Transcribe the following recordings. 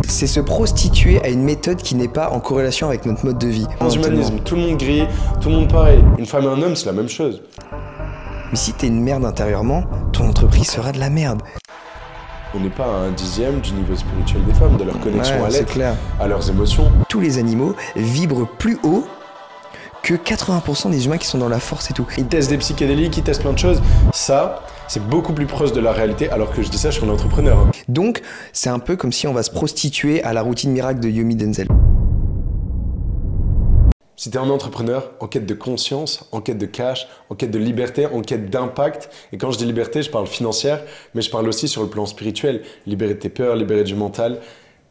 C'est se prostituer à une méthode qui n'est pas en corrélation avec notre mode de vie. Transhumanisme, tout le monde gris, tout le monde pareil. Une femme et un homme, c'est la même chose. Mais si t'es une merde intérieurement, ton entreprise sera de la merde. On n'est pas à un dixième du niveau spirituel des femmes, de leur connexion à l'être, à leurs émotions. Tous les animaux vibrent plus haut que 80% des humains qui sont dans la force et tout. Ils testent des psychédéliques, ils testent plein de choses. Ça, c'est beaucoup plus proche de la réalité, alors que je dis ça, je suis un entrepreneur. Donc, c'est un peu comme si on va se prostituer à la routine miracle de Yomi Denzel. Si tu es un entrepreneur en quête de conscience, en quête de cash, en quête de liberté, en quête d'impact, et quand je dis liberté, je parle financière, mais je parle aussi sur le plan spirituel, libérer de tes peurs, libérer du mental,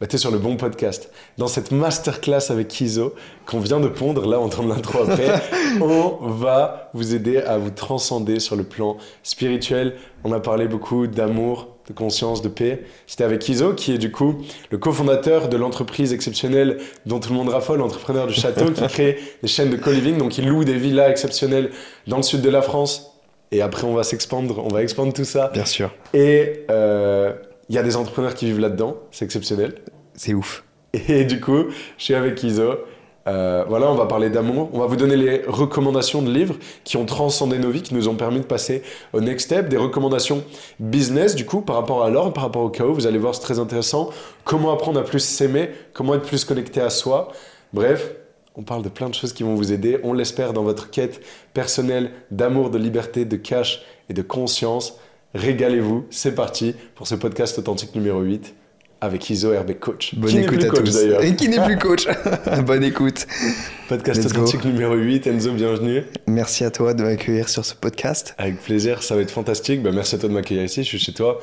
bah tu es sur le bon podcast. Dans cette masterclass avec Kizo, qu'on vient de pondre, là on entend l'intro après, on va vous aider à vous transcender sur le plan spirituel. On a parlé beaucoup d'amour, de conscience, de paix. C'était avec Kizo, qui est du coup le cofondateur de l'entreprise exceptionnelle dont tout le monde raffole, l'entrepreneur du château, qui crée des chaînes de co-living, donc il loue des villas exceptionnelles dans le sud de la France. Et après on va s'expandre, on va expandre tout ça. Bien sûr. Et il y a des entrepreneurs qui vivent là-dedans, c'est exceptionnel. C'est ouf. Et du coup, je suis avec Kizo. Voilà, on va parler d'amour. On va vous donner les recommandations de livres qui ont transcendé nos vies, qui nous ont permis de passer au next step. Des recommandations business, du coup, par rapport à l'ordre, par rapport au chaos. Vous allez voir, c'est très intéressant. Comment apprendre à plus s'aimer, comment être plus connecté à soi. Bref, on parle de plein de choses qui vont vous aider. On l'espère dans votre quête personnelle d'amour, de liberté, de cash et de conscience. Régalez-vous. C'est parti pour ce podcast authentique numéro 8. Avec Kizo RB Coach. Bonne écoute à tous. Et qui n'est plus coach. Bonne écoute. Podcast authentique numéro 8. Enzo, bienvenue. Merci à toi de m'accueillir sur ce podcast. Avec plaisir, ça va être fantastique. Bah, merci à toi de m'accueillir ici, je suis chez toi.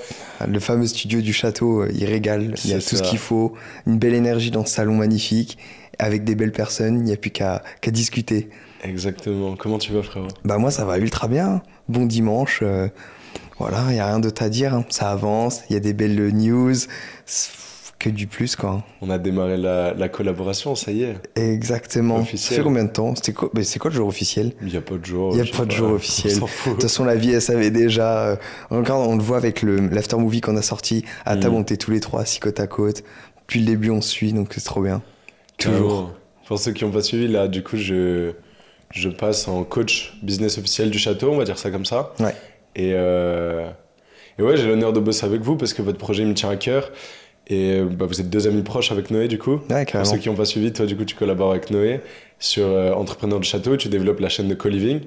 Le fameux studio du château, il régale. Il y a tout ce qu'il faut. Une belle énergie dans ce salon magnifique. Avec des belles personnes, il n'y a plus qu'à discuter. Exactement. Comment tu vas, frérot? Bah moi, ça va ultra bien. Bon dimanche. Voilà, il n'y a rien d'autre à dire, hein. Ça avance, il y a des belles news, que du plus quoi. On a démarré la collaboration, ça y est. Exactement. Officiel. Ça fait combien de temps? C'est quoi le jour officiel? Il n'y a pas de jour. Il n'y a pas de jour officiel. De toute façon, la vie, elle savait déjà. Regarde, on le voit avec l'after movie qu'on a sorti. À table, on était tous les trois assis côte à côte. Depuis le début, on se suit, donc c'est trop bien. Toujours. Pour ceux qui n'ont pas suivi, là, du coup, je passe en coach business officiel du château, on va dire ça comme ça. Ouais. Et ouais, j'ai l'honneur de bosser avec vous parce que votre projet me tient à cœur. Et bah, vous êtes deux amis proches avec Noé, du coup. Ouais, carrément. Pour ceux qui n'ont pas suivi, toi, du coup, tu collabores avec Noé sur Entrepreneur du Château. Tu développes la chaîne de co-living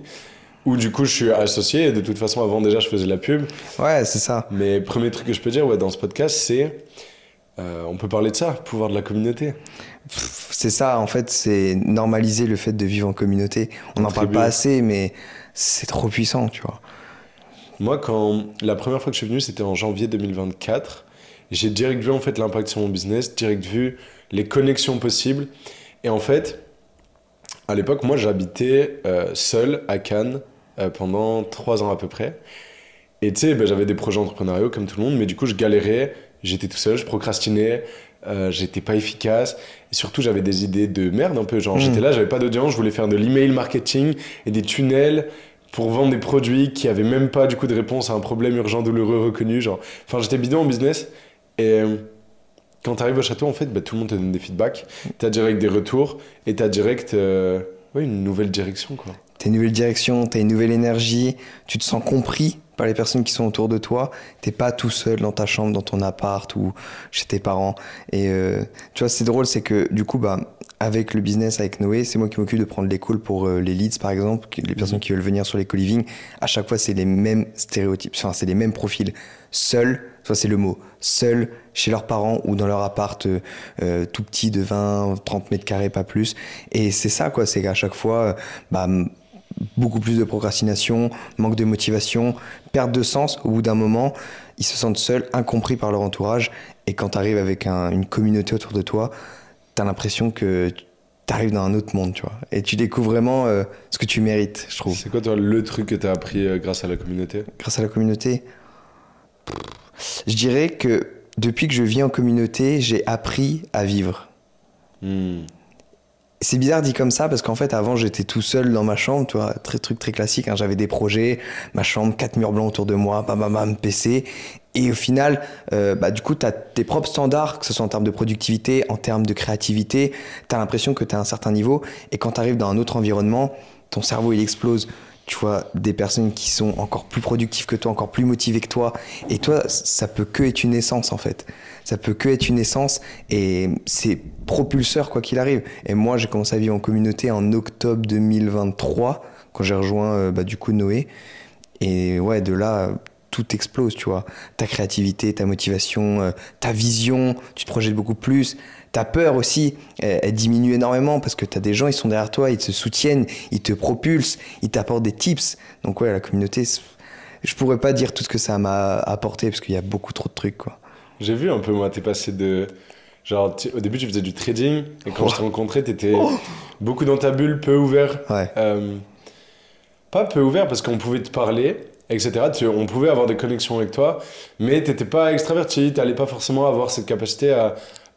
où, du coup, je suis associé. Et de toute façon, avant, déjà, je faisais de la pub. Ouais, c'est ça. Mais premier truc que je peux dire dans ce podcast, c'est on peut parler de ça, pouvoir de la communauté. C'est ça, en fait, c'est normaliser le fait de vivre en communauté. On n'en parle pas assez, mais c'est trop puissant, tu vois. Moi, la première fois que je suis venu, c'était en janvier 2024. J'ai direct vu en fait l'impact sur mon business, direct vu les connexions possibles. Et en fait, à l'époque, moi, j'habitais seul à Cannes pendant 3 ans à peu près. Et tu sais, j'avais des projets entrepreneuriaux comme tout le monde, mais du coup, je galérais, j'étais tout seul, je procrastinais, j'étais pas efficace. Et surtout, j'avais des idées de merde un peu. Genre, j'étais là, j'avais pas d'audience, je voulais faire de l'email marketing et des tunnels pour vendre des produits qui avaient même pas du coup de réponse à un problème urgent, douloureux, reconnu. Genre. Enfin, j'étais bidon en business. Et quand tu arrives au château, en fait, tout le monde te donne des feedbacks. Tu as direct des retours et tu as direct une nouvelle direction, quoi. Tu as une nouvelle direction, tu as une nouvelle énergie, tu te sens compris par les personnes qui sont autour de toi. T'es pas tout seul dans ta chambre, dans ton appart ou chez tes parents. Et tu vois, c'est drôle, c'est que du coup, avec le business, avec Noé, c'est moi qui m'occupe de prendre les calls pour les leads, par exemple, les personnes qui veulent venir sur les co-living. À chaque fois, c'est les mêmes stéréotypes, enfin, c'est les mêmes profils. Seul, soit c'est le mot, seul chez leurs parents ou dans leur appart tout petit de 20, 30 mètres carrés, pas plus. Et c'est ça, quoi, c'est qu'à chaque fois, beaucoup plus de procrastination, manque de motivation, perte de sens. Au bout d'un moment, ils se sentent seuls, incompris par leur entourage. Et quand tu arrives avec une communauté autour de toi, tu as l'impression que tu arrives dans un autre monde, tu vois. Et tu découvres vraiment ce que tu mérites, je trouve. C'est quoi, toi, le truc que tu as appris grâce à la communauté? Grâce à la communauté, je dirais que depuis que je vis en communauté, j'ai appris à vivre. C'est bizarre dit comme ça parce qu'en fait avant j'étais tout seul dans ma chambre, tu vois, truc très classique, hein, j'avais des projets, ma chambre, 4 murs blancs autour de moi, PC, Et au final, du coup, tu as tes propres standards, que ce soit en termes de productivité, en termes de créativité. Tu as l'impression que tu as un certain niveau. Et quand tu arrives dans un autre environnement, ton cerveau, il explose. Tu vois, des personnes qui sont encore plus productives que toi, encore plus motivées que toi. Et toi, ça peut que être une essence, en fait. Ça peut que être une essence. Et c'est propulseur, quoi qu'il arrive. Et moi, j'ai commencé à vivre en communauté en octobre 2023, quand j'ai rejoint, du coup, Noé. Et ouais, de là, tout explose, tu vois. Ta créativité, ta motivation, ta vision, tu te projettes beaucoup plus. Ta peur aussi, elle diminue énormément parce que tu as des gens, ils sont derrière toi, ils te soutiennent, ils te propulsent, ils t'apportent des tips. Donc ouais, la communauté, je pourrais pas dire tout ce que ça m'a apporté parce qu'il y a beaucoup trop de trucs, quoi. J'ai vu un peu, moi, t'es passé de. Genre, au début, tu faisais du trading, et quand je t'ai rencontré, t'étais beaucoup dans ta bulle, peu ouvert. Ouais. Pas peu ouvert parce qu'on pouvait te parler, etc. On pouvait avoir des connexions avec toi, mais t'étais pas extraverti, t'allais pas forcément avoir cette capacité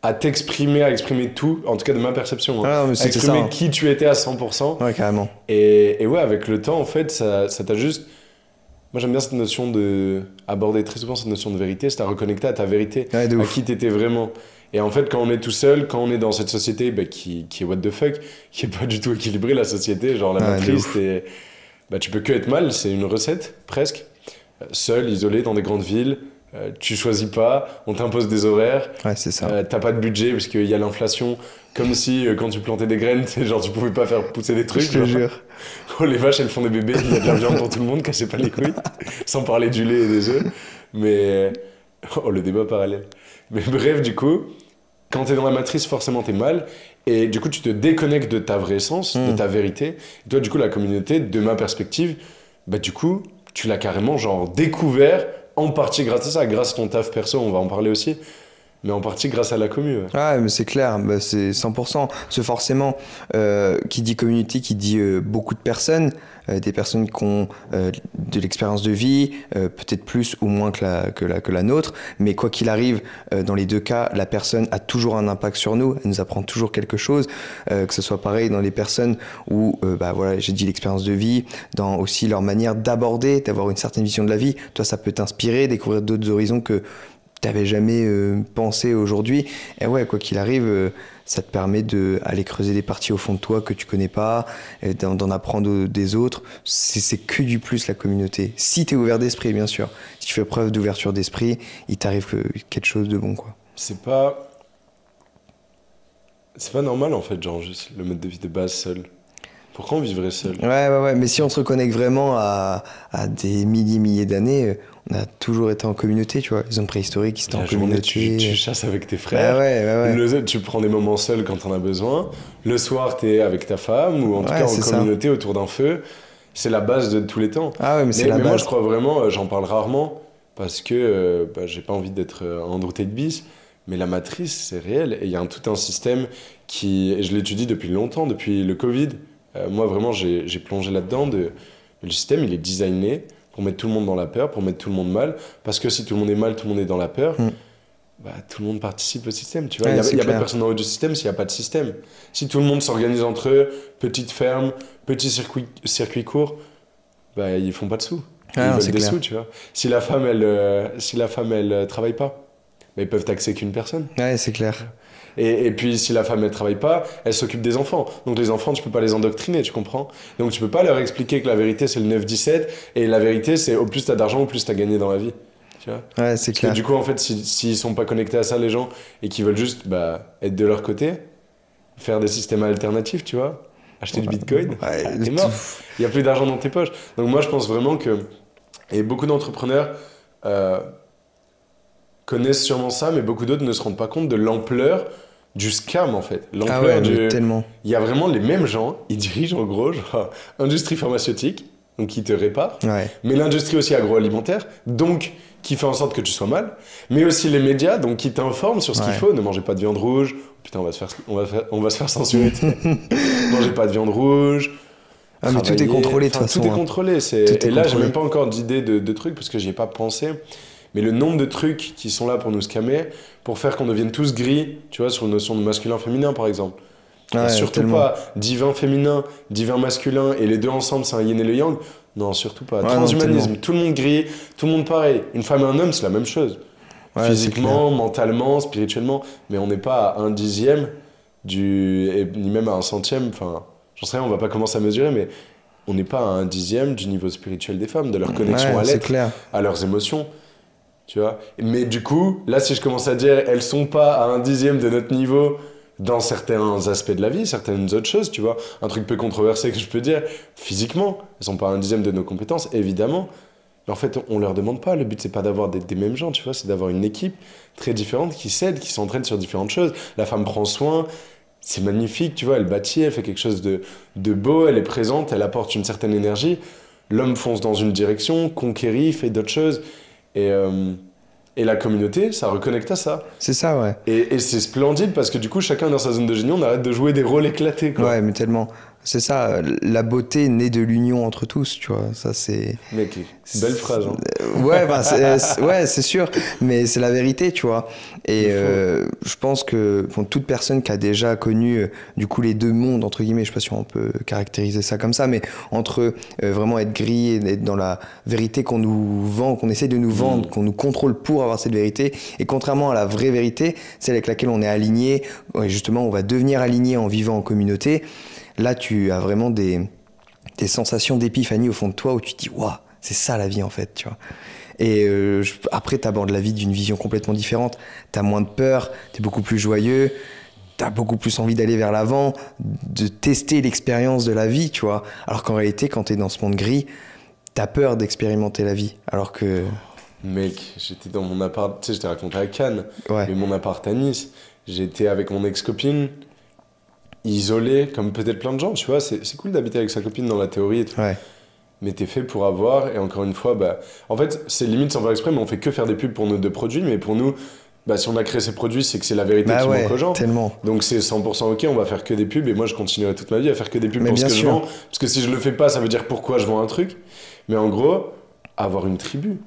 à t'exprimer, à exprimer tout, en tout cas de ma perception, hein, Ah, mais à c'était exprimer ça, hein. qui tu étais à 100%. Ouais, carrément. Et ouais, avec le temps, en fait, ça t'a juste. Moi, j'aime bien cette notion aborder très souvent cette notion de vérité, c'est à reconnecter à ta vérité, Ouais, de à ouf. qui t'étais vraiment. Et en fait, quand on est tout seul, quand on est dans cette société qui est what the fuck, qui est pas du tout équilibrée, la société, genre la Ouais, de matrice, ouf. tu peux que être mal, c'est une recette, presque. Seul, isolé, dans des grandes villes, tu choisis pas, on t'impose des horaires, Ouais, c'est ça. t'as pas de budget parce qu'il y a l'inflation, comme si quand tu plantais des graines, genre tu pouvais pas faire pousser des trucs. Je te Genre. jure. Oh, les vaches, elles font des bébés, il y a de la viande pour tout le monde, cassez pas les couilles, sans parler du lait et des œufs. Mais. Oh, le débat parallèle. Mais bref, du coup, quand t'es dans la matrice, forcément t'es mal. Et du coup, tu te déconnectes de ta vraie essence, de ta vérité. Et toi, du coup, la communauté, de ma perspective, du coup, tu l'as carrément genre découvert, en partie grâce à ça, grâce à ton taf perso, on va en parler aussi, mais en partie grâce à la commu. Ouais. Ouais, mais c'est clair, c'est 100%. C'est forcément, qui dit community, qui dit beaucoup de personnes, des personnes qui ont de l'expérience de vie, peut-être plus ou moins que la nôtre, mais quoi qu'il arrive, dans les deux cas, la personne a toujours un impact sur nous, elle nous apprend toujours quelque chose, que ce soit pareil dans les personnes où, voilà, j'ai dit l'expérience de vie, dans aussi leur manière d'aborder, d'avoir une certaine vision de la vie. Toi, ça peut t'inspirer, découvrir d'autres horizons que t'avais jamais pensé aujourd'hui. Et ouais, quoi qu'il arrive, ça te permet d'aller creuser des parties au fond de toi que tu connais pas, d'en apprendre des autres. C'est que du plus, la communauté. Si t'es ouvert d'esprit, bien sûr. Si tu fais preuve d'ouverture d'esprit, il t'arrive quelque chose de bon, quoi. C'est pas. C'est pas normal en fait, genre juste le mode de vie de base seul. Pourquoi on vivrait seul? Ouais. Mais si on se reconnecte vraiment à des milliers d'années, on a toujours été en communauté, tu vois. Les hommes préhistoriques, ils étaient en La journée, communauté. tu chasses avec tes frères. Ouais. Tu prends des moments seuls quand t'en as besoin. Le soir, t'es avec ta femme ou en tout Ouais, cas en c'est ça. communauté autour d'un feu. C'est la base de tous les temps. Ah ouais, mais c'est la Mais moi, base. je crois vraiment, j'en parle rarement parce que j'ai pas envie d'être Andrew Tate bis. Mais la matrice, c'est réel. Et il y a tout un système qui. Et je l'étudie depuis longtemps, depuis le Covid. Moi, vraiment, j'ai plongé là-dedans. Le système, il est designé pour mettre tout le monde dans la peur, pour mettre tout le monde mal. Parce que si tout le monde est mal, tout le monde est dans la peur. Tout le monde participe au système, tu vois. Ouais, Il n'y a pas de clair. personne en haut du système s'il n'y a pas de système. Si tout le monde s'organise entre eux, petite ferme, petit circuit court, ils font pas de sous. Ah Ils non, veulent c'est des clair. sous, tu vois. Si la femme, elle travaille pas, ils peuvent taxer qu'une personne. Ouais, c'est clair. Et puis, si la femme, elle travaille pas, elle s'occupe des enfants. Donc, les enfants, tu peux pas les endoctriner, tu comprends? Donc, tu peux pas leur expliquer que la vérité, c'est le 9-17, et la vérité, c'est au plus t'as d'argent, au plus t'as gagné dans la vie. Tu vois? Ouais, c'est Parce clair. que du coup, en fait, s'ils sont pas connectés à ça, les gens, et qu'ils veulent juste être de leur côté, faire des systèmes alternatifs, tu vois, acheter du bitcoin, Ouais, t'es mort. Il y a plus d'argent dans tes poches. Donc, moi, je pense vraiment que. Et beaucoup d'entrepreneurs connaissent sûrement ça, mais beaucoup d'autres ne se rendent pas compte de l'ampleur du scam, en fait. Ah L'ampleur ouais, du. mais tellement. Il y a vraiment les mêmes gens, ils dirigent en gros, genre, industrie pharmaceutique, donc qui te répare, Ouais. mais l'industrie aussi agroalimentaire, donc qui fait en sorte que tu sois mal, mais aussi les médias, donc qui t'informent sur ce qu'il Ouais. faut. Ne mangez pas de viande rouge. Putain, on va se faire censurer. Mangez pas de viande rouge. Ah, mais tout est travaillez. contrôlé, de toute Enfin, façon, tout est hein. contrôlé. Tout est Et là, j'ai contrôlé. même pas encore d'idée de trucs parce que j'y ai pas pensé. Mais le nombre de trucs qui sont là pour nous scammer, pour faire qu'on devienne tous gris, tu vois, sur une notion de masculin-féminin, par exemple. Et Ouais, surtout tellement. pas divin féminin, divin masculin, et les deux ensemble, c'est un yin et le yang. Non, surtout pas. Ouais, Transhumanisme, non, tout le monde gris, tout le monde pareil. Une femme et un homme, c'est la même chose. Ouais, Physiquement, mentalement, spirituellement. Mais on n'est pas à un dixième ni même à un centième. Enfin, j'en sais rien, on va pas commencer à mesurer, mais on n'est pas à un dixième du niveau spirituel des femmes, de leur connexion à c'est l'être, clair. à leurs émotions. Tu vois. Mais du coup, là, si je commence à dire, elles sont pas à un dixième de notre niveau dans certains aspects de la vie, certaines autres choses, tu vois. Un truc peu controversé que je peux dire, physiquement, elles sont pas à un dixième de nos compétences, évidemment. Mais en fait, on leur demande pas. Le but, c'est pas d'avoir des mêmes gens, tu vois. C'est d'avoir une équipe très différente qui s'aide, qui s'entraîne sur différentes choses. La femme prend soin, c'est magnifique, tu vois. Elle bâtit, elle fait quelque chose de beau, elle est présente, elle apporte une certaine énergie. L'homme fonce dans une direction, conquérit, fait d'autres choses. Et la communauté, ça reconnecte à ça. C'est ça, ouais. Et c'est splendide parce que du coup, chacun dans sa zone de génie, on arrête de jouer des rôles éclatés, quoi. Ouais, mais tellement. C'est ça, la beauté naît de l'union entre tous, tu vois. Ça, c'est. Mec, belle phrase, hein. Ouais, bah, ouais, c'est sûr, mais c'est la vérité, tu vois. Et je pense que pour toute personne qui a déjà connu, du coup, les deux mondes, entre guillemets, je sais pas si on peut caractériser ça comme ça, mais entre vraiment être gris et être dans la vérité qu'on nous vend, qu'on essaie de nous vendre, qu'on nous contrôle pour avoir cette vérité, et contrairement à la vraie vérité, celle avec laquelle on est aligné, justement, on va devenir aligné en vivant en communauté. Là, tu as vraiment des sensations d'épiphanie au fond de toi où tu te dis « Waouh, c'est ça la vie en fait », tu vois. Et après, tu abordes la vie d'une vision complètement différente. Tu as moins de peur, tu es beaucoup plus joyeux, tu as beaucoup plus envie d'aller vers l'avant, de tester l'expérience de la vie, tu vois. Alors qu'en réalité, quand tu es dans ce monde gris, tu as peur d'expérimenter la vie. Alors que... Mec, j'étais dans mon appart, tu sais, je t'ai raconté à Cannes, Ouais. mais mon appart à Nice, j'étais avec mon ex-copine, isolé, comme peut-être plein de gens, tu vois, c'est cool d'habiter avec sa copine dans la théorie et tout. Ouais. Mais t'es fait pour avoir, et encore une fois, bah, en fait, c'est limite sans faire exprès, mais on fait que faire des pubs pour nos deux produits, mais pour nous, bah, si on a créé ces produits, c'est que c'est la vérité Bah qui ouais, manque aux gens. tellement. Donc c'est 100% ok, on va faire que des pubs, et moi je continuerai toute ma vie à faire que des pubs Mais pour ce bien que je sûr. vends, parce que si je le fais pas, ça veut dire pourquoi je vends un truc. Mais en gros, avoir une tribu.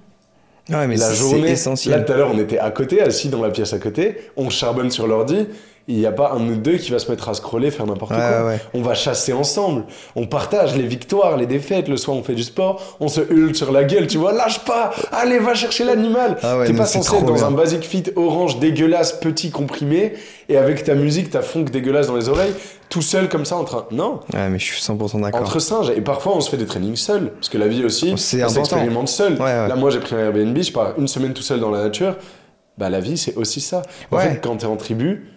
Ouais, mais La c'est journée, là essentiel. tout à l'heure on était à côté, assis dans la pièce à côté, on charbonne sur l'ordi, il n'y a pas un ou deux qui va se mettre à scroller, faire n'importe quoi. Ouais. On va chasser ensemble, on partage les victoires, les défaites, le soir on fait du sport, on se hurle sur la gueule, tu vois, lâche pas, allez va chercher l'animal. Ah ouais, T'es non, pas c'est censé trop être dans bien. un basic fit orange dégueulasse, petit comprimé, et avec ta musique, ta funk dégueulasse dans les oreilles, tout seul comme ça en train... Non, Ouais, mais je suis 100% d'accord. entre singes, et parfois on se fait des trainings seuls, parce que la vie aussi, C'est on important. s'expérimente seul. Ouais. Là moi j'ai pris un Airbnb, je pars une semaine tout seul dans la nature, bah la vie c'est aussi ça. En Ouais. fait quand t'es en tribu,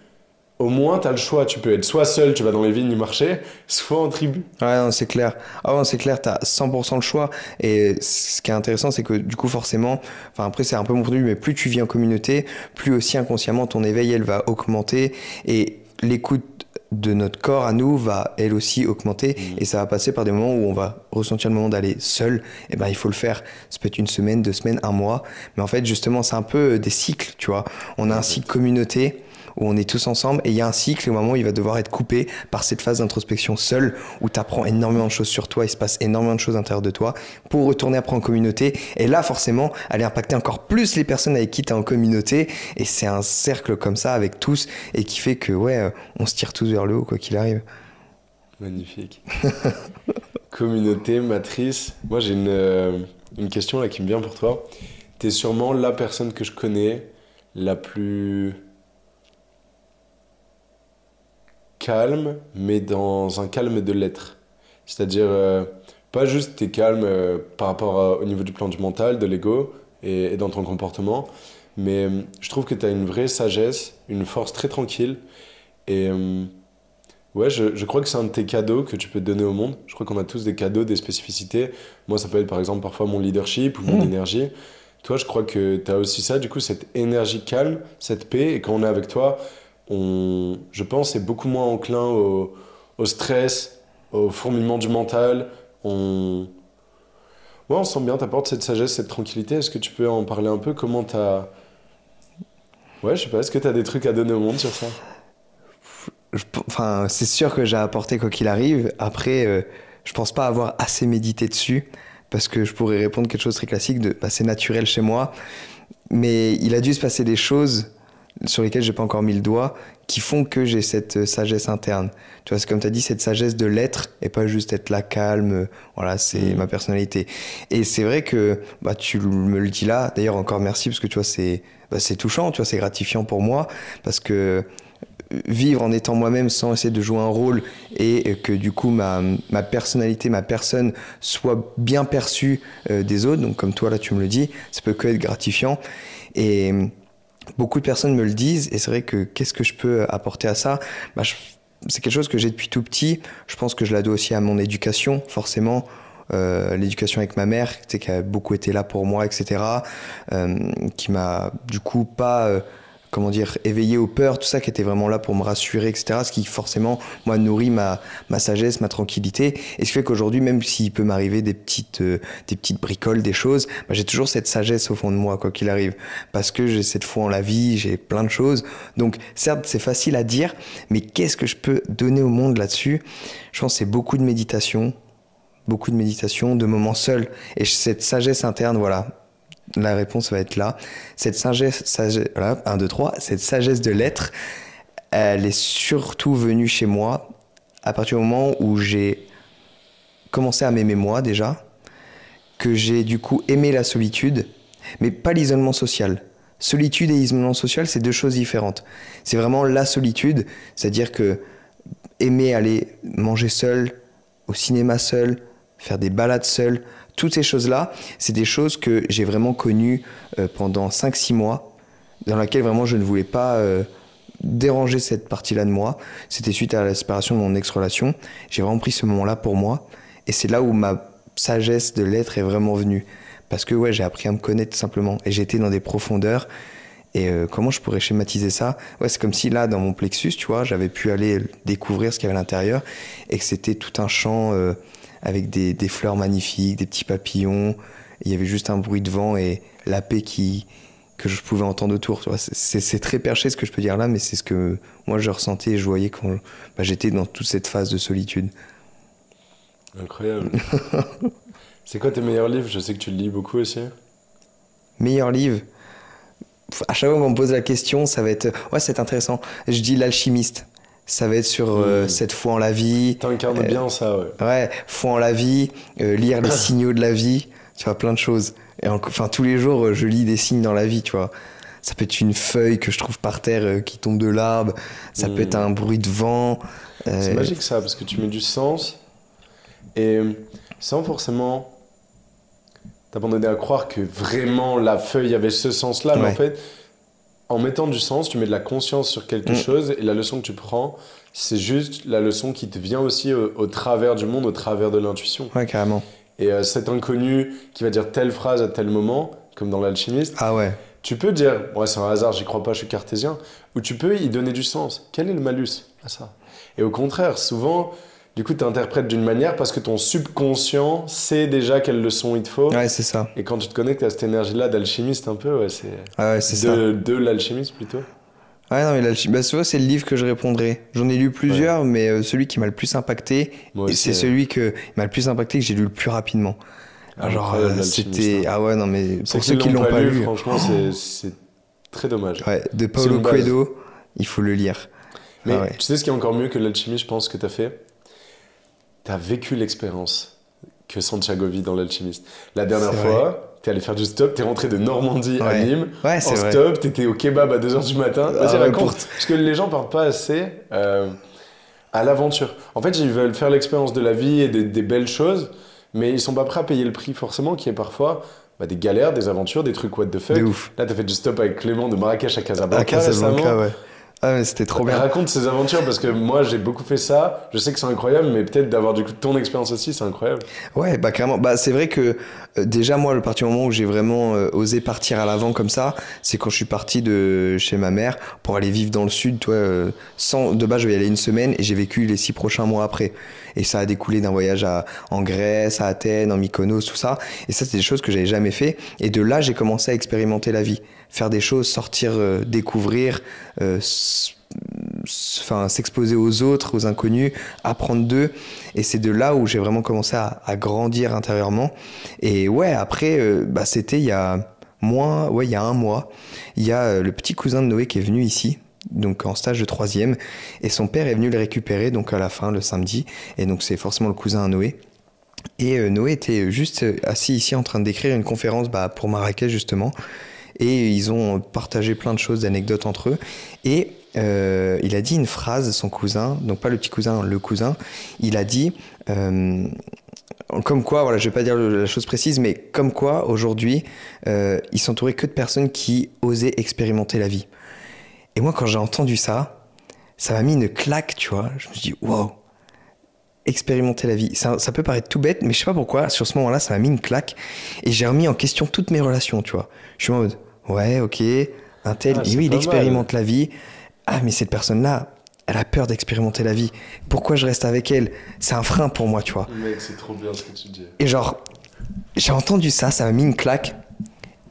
au moins t'as le choix, tu peux être soit seul, tu vas dans les vignes y marcher, soit en tribu. Ouais, non, c'est clair. Ah ouais, c'est clair, t'as 100% le choix. Et ce qui est intéressant, c'est que du coup, forcément, enfin après, c'est un peu mon point de vue, mais plus tu vis en communauté, plus aussi inconsciemment ton éveil, elle va augmenter. Et l'écoute de notre corps à nous va elle aussi augmenter. Et ça va passer par des moments où on va ressentir le moment d'aller seul. Et ben, il faut le faire. Ça peut être une semaine, 2 semaines, un mois. Mais en fait, justement, c'est un peu des cycles, tu vois. On a un cycle communauté où on est tous ensemble, et il y a un cycle au moment où il va devoir être coupé par cette phase d'introspection seule, où tu apprends énormément de choses sur toi, il se passe énormément de choses à l'intérieur de toi, pour retourner après en communauté, et là forcément, aller impacter encore plus les personnes avec qui tu es en communauté, et c'est un cercle comme ça avec tous, et qui fait que ouais, on se tire tous vers le haut, quoi qu'il arrive. Magnifique. Communauté, matrice. Moi j'ai une question là qui me vient pour toi. T'es sûrement la personne que je connais la plus calme, mais dans un calme de l'être. C'est-à-dire, pas juste t'es calme par rapport au niveau du plan du mental, de l'ego et dans ton comportement, mais je trouve que t'as une vraie sagesse, une force très tranquille. Et ouais, je crois que c'est un de tes cadeaux que tu peux donner au monde. Je crois qu'on a tous des cadeaux, des spécificités. Moi, ça peut être par exemple parfois mon leadership ou mon énergie. Toi, je crois que t'as aussi ça, du coup, cette énergie calme, cette paix, et quand on est avec toi, je pense, est beaucoup moins enclin au stress, au fourmillement du mental. Ouais, on sent bien, t'apportes cette sagesse, cette tranquillité. Est-ce que tu peux en parler un peu? Comment t'as... Ouais, je sais pas, est-ce que t'as des trucs à donner au monde sur ça? Enfin, c'est sûr que j'ai apporté quoi qu'il arrive. Après, je pense pas avoir assez médité dessus, parce que je pourrais répondre quelque chose de très classique de bah, c'est naturel chez moi. Mais il a dû se passer des choses sur lesquels j'ai pas encore mis le doigt, qui font que j'ai cette sagesse interne. Tu vois, c'est comme tu as dit, cette sagesse de l'être et pas juste être là calme. Voilà, c'est ma personnalité. Et c'est vrai que bah, tu me le dis là. D'ailleurs, encore merci parce que tu vois, c'est touchant, tu vois, c'est gratifiant pour moi parce que vivre en étant moi-même sans essayer de jouer un rôle et que du coup ma personnalité, ma personne soit bien perçue des autres, donc comme toi là tu me le dis, ça peut que être gratifiant. Et beaucoup de personnes me le disent, et c'est vrai que qu'est-ce que je peux apporter à ça? Bah, c'est quelque chose que j'ai depuis tout petit. Je pense que je la dois aussi à mon éducation, forcément. L'éducation avec ma mère, tu sais, qui a beaucoup été là pour moi, etc. Qui m'a du coup pas, comment dire, éveillé aux peurs, tout ça, qui était vraiment là pour me rassurer, etc. Ce qui forcément, moi, nourrit ma sagesse, ma tranquillité. Et ce qui fait qu'aujourd'hui, même s'il peut m'arriver des petites bricoles, des choses, bah, j'ai toujours cette sagesse au fond de moi, quoi qu'il arrive. Parce que j'ai cette foi en la vie, j'ai plein de choses. Donc, certes, c'est facile à dire, mais qu'est-ce que je peux donner au monde là-dessus? Je pense que c'est beaucoup de méditation, de moments seuls. Et cette sagesse interne, voilà, la réponse va être là. Cette voilà, 1, 2, 3, cette sagesse de l'être, elle est surtout venue chez moi à partir du moment où j'ai commencé à m'aimer moi déjà, que j'ai du coup aimé la solitude, mais pas l'isolement social. Solitude et isolement social, c'est deux choses différentes. C'est vraiment la solitude, c'est-à-dire que aimer aller manger seul, au cinéma seul, faire des balades seul, toutes ces choses-là, c'est des choses que j'ai vraiment connues pendant 5-6 mois, dans laquelle vraiment je ne voulais pas déranger cette partie-là de moi. C'était suite à la séparation de mon ex-relation. J'ai vraiment pris ce moment-là pour moi, et c'est là où ma sagesse de l'être est vraiment venue. Parce que ouais, j'ai appris à me connaître tout simplement, et j'ai été dans des profondeurs. Et comment je pourrais schématiser ça? Ouais, c'est comme si là, dans mon plexus, tu vois, j'avais pu aller découvrir ce qu'il y avait à l'intérieur, et que c'était tout un champ avec des fleurs magnifiques, des petits papillons. Il y avait juste un bruit de vent et la paix que je pouvais entendre autour. Tu vois. C'est très perché ce que je peux dire là, mais c'est ce que moi je ressentais et je voyais quand j'étais dans toute cette phase de solitude. Incroyable. C'est quoi tes meilleurs livres? Je sais que tu le lis beaucoup aussi. Meilleur livre? À chaque fois qu'on me pose la question, ça va être... Ouais, c'est intéressant. Je dis L'Alchimiste. Ça va être sur cette foi en la vie. T'incarnes bien ça, ouais. Ouais, foi en la vie, lire les signaux de la vie, tu vois, plein de choses. Et enfin, tous les jours, je lis des signes dans la vie, tu vois. Ça peut être une feuille que je trouve par terre qui tombe de l'arbre. Ça peut être un bruit de vent. C'est magique ça, parce que tu mets du sens. Et sans forcément t'abandonner à croire que vraiment la feuille avait ce sens-là. Ouais. Mais en fait, en mettant du sens, tu mets de la conscience sur quelque chose. Et la leçon que tu prends, c'est juste la leçon qui te vient aussi au travers du monde, au travers de l'intuition. Ouais, carrément. Et cet inconnu qui va dire telle phrase à tel moment, comme dans L'Alchimiste, Ah ouais. tu peux dire, ouais, c'est un hasard, j'y crois pas, je suis cartésien, ou tu peux y donner du sens. Quel est le malus à ça? Et au contraire, souvent, du coup, tu interprètes d'une manière parce que ton subconscient sait déjà quelle leçon il te faut. Ouais, c'est ça. Et quand tu te connectes à cette énergie-là d'alchimiste un peu, ouais, c'est ça. De l'alchimiste plutôt. Ouais, non, mais bah, souvent, c'est le livre que je répondrai. J'en ai lu plusieurs, mais celui qui m'a le plus impacté, c'est celui qui m'a le plus impacté que j'ai lu le plus rapidement. Genre, c'était... Ah ouais, non, mais pour ceux qui l'ont pas lu... Franchement, c'est très dommage. Ouais, de Paulo Coelho, il faut le lire. Mais tu sais ce qui est encore mieux que l'alchimie, je pense, que t'as fait? T'as vécu l'expérience que Santiago vit dans l'alchimiste. La dernière fois, t'es allé faire du stop, t'es rentré de Normandie à Nîmes, en stop, t'étais au kebab à 2h du matin. Vas-y, raconte. Parce que les gens partent pas assez à l'aventure. En fait, ils veulent faire l'expérience de la vie et des belles choses, mais ils sont pas prêts à payer le prix forcément, qui est parfois des galères, des aventures, des trucs what the fuck. Là, t'as fait du stop avec Clément de Marrakech à Casablanca. À Casablanca, ouais. Ah, mais c'était trop bien. Raconte ces aventures parce que moi j'ai beaucoup fait ça. Je sais que c'est incroyable, mais peut-être d'avoir du coup ton expérience aussi, c'est incroyable. Ouais, bah carrément. Bah c'est vrai que déjà moi, le partir du moment où j'ai vraiment osé partir à l'avant comme ça, c'est quand je suis parti de chez ma mère pour aller vivre dans le sud. Toi, de base, je vais y aller une semaine et j'ai vécu les 6 prochains mois après. Et ça a découlé d'un voyage en Grèce, à Athènes, en Mykonos, tout ça. Et ça, c'est des choses que j'avais jamais fait. Et de là, j'ai commencé à expérimenter la vie, faire des choses, sortir, découvrir. S'exposer aux autres, aux inconnus, apprendre d'eux, et c'est de là où j'ai vraiment commencé à grandir intérieurement. Et ouais, après c'était il y a ouais, il y a un mois, il y a le petit cousin de Noé qui est venu ici, donc en stage de troisième, et son père est venu le récupérer, donc à la fin, le samedi, et donc c'est forcément le cousin à Noé. Et Noé était juste assis ici en train d'écrire une conférence pour Marrakech justement, et ils ont partagé plein de choses, d'anecdotes entre eux, et il a dit une phrase, son cousin, donc pas le petit cousin, le cousin, il a dit... comme quoi, voilà, je vais pas dire la chose précise, mais comme quoi, aujourd'hui, il s'entourait que de personnes qui osaient expérimenter la vie. Et moi, quand j'ai entendu ça, ça m'a mis une claque, tu vois. Je me suis dit, wow, expérimenter la vie. Ça peut paraître tout bête, mais je sais pas pourquoi, sur ce moment-là, ça m'a mis une claque. Et j'ai remis en question toutes mes relations, tu vois. Je suis en mode, ouais, ok, un tel, oui, il expérimente la vie. Ah, mais cette personne-là, elle a peur d'expérimenter la vie. Pourquoi je reste avec elle? C'est un frein pour moi, tu vois. Mec, c'est trop bien ce que tu dis. Et genre, j'ai entendu ça, ça m'a mis une claque.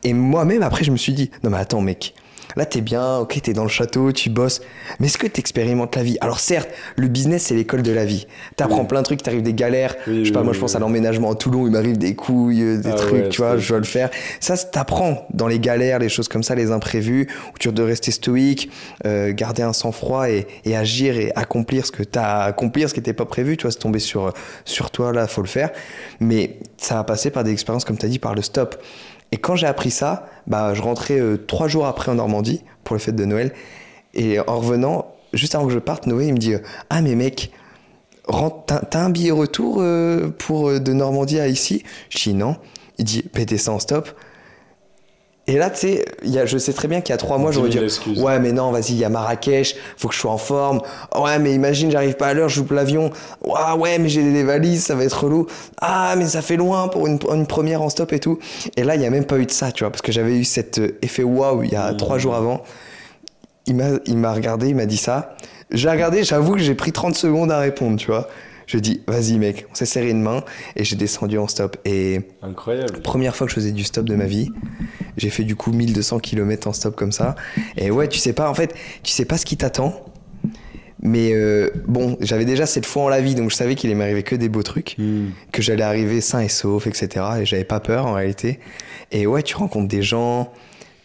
Et moi-même, après, je me suis dit, non mais attends, mec, là, t'es bien, ok, t'es dans le château, tu bosses, mais est-ce que t'expérimentes la vie? Alors certes, le business, c'est l'école de la vie. T'apprends plein de trucs, t'arrives des galères. Je sais pas, moi, je pense à l'emménagement à Toulon, il m'arrive des couilles, des trucs, ouais, tu vois, je dois le faire. Ça, t'apprends dans les galères, les choses comme ça, les imprévus, où tu dois rester stoïque, garder un sang-froid et agir et accomplir ce que t'as à accomplir, ce qui n'était pas prévu, tu vois, c'est tombé sur toi, là, faut le faire. Mais ça va passer par des expériences, comme t'as dit, par le stop. Et quand j'ai appris ça, je rentrais 3 jours après en Normandie pour les fêtes de Noël. Et en revenant, juste avant que je parte, Noé il me dit « Ah mais mec, t'as un billet retour de Normandie à ici ?» Je dis « Non ». Il dit « Pétez ça en stop ». Et là, tu sais, je sais très bien qu'il y a 3 mois, j'aurais dit « Ouais, mais non, vas-y, il y a Marrakech, faut que je sois en forme. Ouais, mais imagine, j'arrive pas à l'heure, je loupe l'avion. Ouais, mais j'ai des valises, ça va être relou. Ah, mais ça fait loin pour une première en stop et tout. » Et là, il n'y a même pas eu de ça, tu vois, parce que j'avais eu cet effet waouh il y a 3 jours avant. Il m'a regardé, il m'a dit ça. J'ai regardé, j'avoue que j'ai pris 30 secondes à répondre, tu vois. Je dis, vas-y mec, on s'est serré une main et j'ai descendu en stop. Et incroyable. Première fois que je faisais du stop de ma vie, j'ai fait du coup 1200 km en stop comme ça. Et ouais, tu sais pas ce qui t'attend. Mais bon, j'avais déjà cette foi en la vie, donc je savais qu'il allait m'arriver que des beaux trucs, que j'allais arriver sain et sauf, etc. Et j'avais pas peur en réalité. Et ouais, tu rencontres des gens...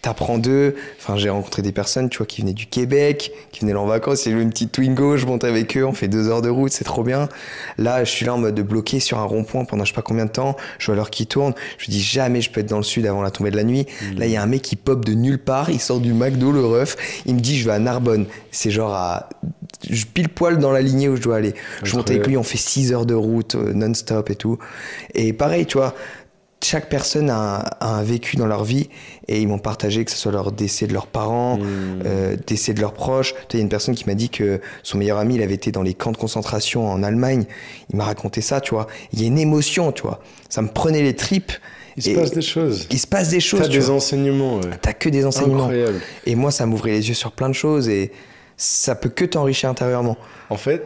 T'apprends d'eux. Enfin, j'ai rencontré des personnes, tu vois, qui venaient du Québec, qui venaient là en vacances. J'ai eu une petite Twingo, je monte avec eux, on fait 2 heures de route, c'est trop bien. Là, je suis là en mode bloqué sur un rond-point pendant je sais pas combien de temps. Je vois l'heure qui tourne. Je me dis jamais je peux être dans le sud avant la tombée de la nuit. Là, il y a un mec qui pop de nulle part. Il sort du McDo, le ref. Il me dit je vais à Narbonne. C'est genre pile poil dans la lignée où je dois aller. Je monte avec lui, on fait 6 heures de route non-stop et tout. Et pareil, tu vois, chaque personne a un vécu dans leur vie et ils m'ont partagé que ce soit leur décès de leurs parents, décès de leurs proches. Il y a une personne qui m'a dit que son meilleur ami, il avait été dans les camps de concentration en Allemagne. Il m'a raconté ça, tu vois. Il y a une émotion, tu vois. Ça me prenait les tripes. Il se passe des choses. Il se passe des choses. T'as des enseignements. Ouais. T'as que des enseignements. Incroyable. Et moi, ça m'ouvrait les yeux sur plein de choses et ça peut que t'enrichir intérieurement. En fait,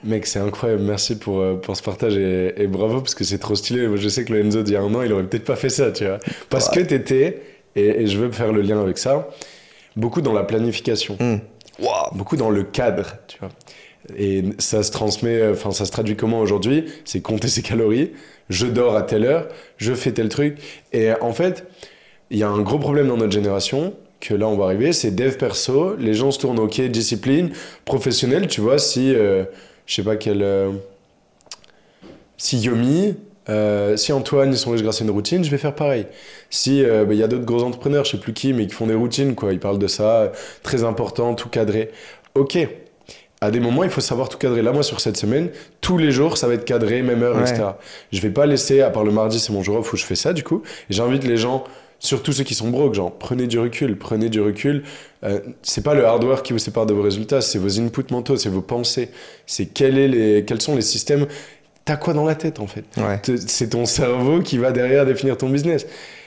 mec, c'est incroyable. Merci pour ce partage et bravo parce que c'est trop stylé. Moi, je sais que le Enzo d'il y a un an, il aurait peut-être pas fait ça, tu vois. Parce que t'étais, et je veux faire le lien avec ça, beaucoup dans la planification. Beaucoup dans le cadre, tu vois. Et ça se transmet, enfin, ça se traduit comment aujourd'hui? C'est compter ses calories. Je dors à telle heure, je fais tel truc. Et en fait, il y a un gros problème dans notre génération que là, on va arriver, c'est dev perso. Les gens se tournent, ok, discipline, professionnel, tu vois, si... je sais pas quel... si Yomi, si Antoine, ils sont riches grâce à une routine, je vais faire pareil. Si y a d'autres gros entrepreneurs, je sais plus qui, mais qui font des routines, quoi. Ils parlent de ça, très important, tout cadré. Ok, à des moments, il faut savoir tout cadrer. Là, moi, sur cette semaine, tous les jours, ça va être cadré, même heure, etc. Je vais pas laisser, à part le mardi, c'est mon jour off où je fais ça, du coup. Et j'invite les gens... Surtout ceux qui sont broke, genre prenez du recul. C'est pas le hardware qui vous sépare de vos résultats, c'est vos inputs mentaux, c'est vos pensées. C'est quels sont les systèmes. T'as quoi dans la tête en fait? C'est ton cerveau qui va derrière définir ton business.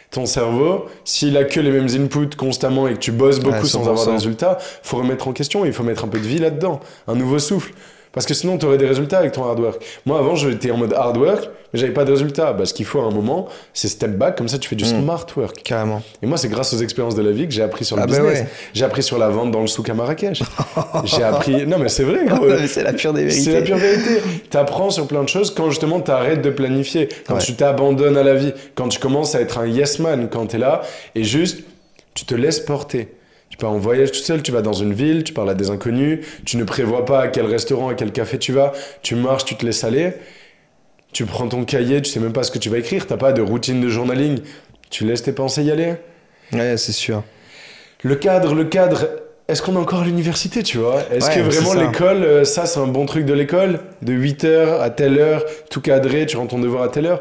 Ton cerveau, s'il a que les mêmes inputs constamment et que tu bosses beaucoup sans avoir de résultats, faut remettre en question, il faut mettre un peu de vie là-dedans, un nouveau souffle. Parce que sinon, tu aurais des résultats avec ton hard work. Moi, avant, j'étais en mode hard work, mais j'avais pas de résultats. Bah, ce qu'il faut à un moment, c'est step back, comme ça, tu fais du smart work. Carrément. Et moi, c'est grâce aux expériences de la vie que j'ai appris sur le Ah bah business. ouais. J'ai appris sur la vente dans le souk à Marrakech. J'ai appris... Non, mais c'est vrai, gros. Non, mais c'est la pure des vérités. C'est la pure vérité. Tu apprends sur plein de choses quand justement tu arrêtes de planifier, quand Ouais. tu t'abandonnes à la vie, quand tu commences à être un yes man, quand tu es là et juste tu te laisses porter. Tu pars en voyage tout seul, tu vas dans une ville, tu parles à des inconnus, tu ne prévois pas à quel restaurant, à quel café tu vas, tu marches, tu te laisses aller, tu prends ton cahier, tu sais même pas ce que tu vas écrire, t'as pas de routine de journaling, tu laisses tes pensées y aller. Ouais, c'est sûr. Le cadre, est-ce qu'on est encore à l'université, tu vois? Est-ce Ouais, que vraiment c'est ça. l'école, ça c'est un bon truc de l'école? De 8h à telle heure, tout cadré, tu rends ton devoir à telle heure?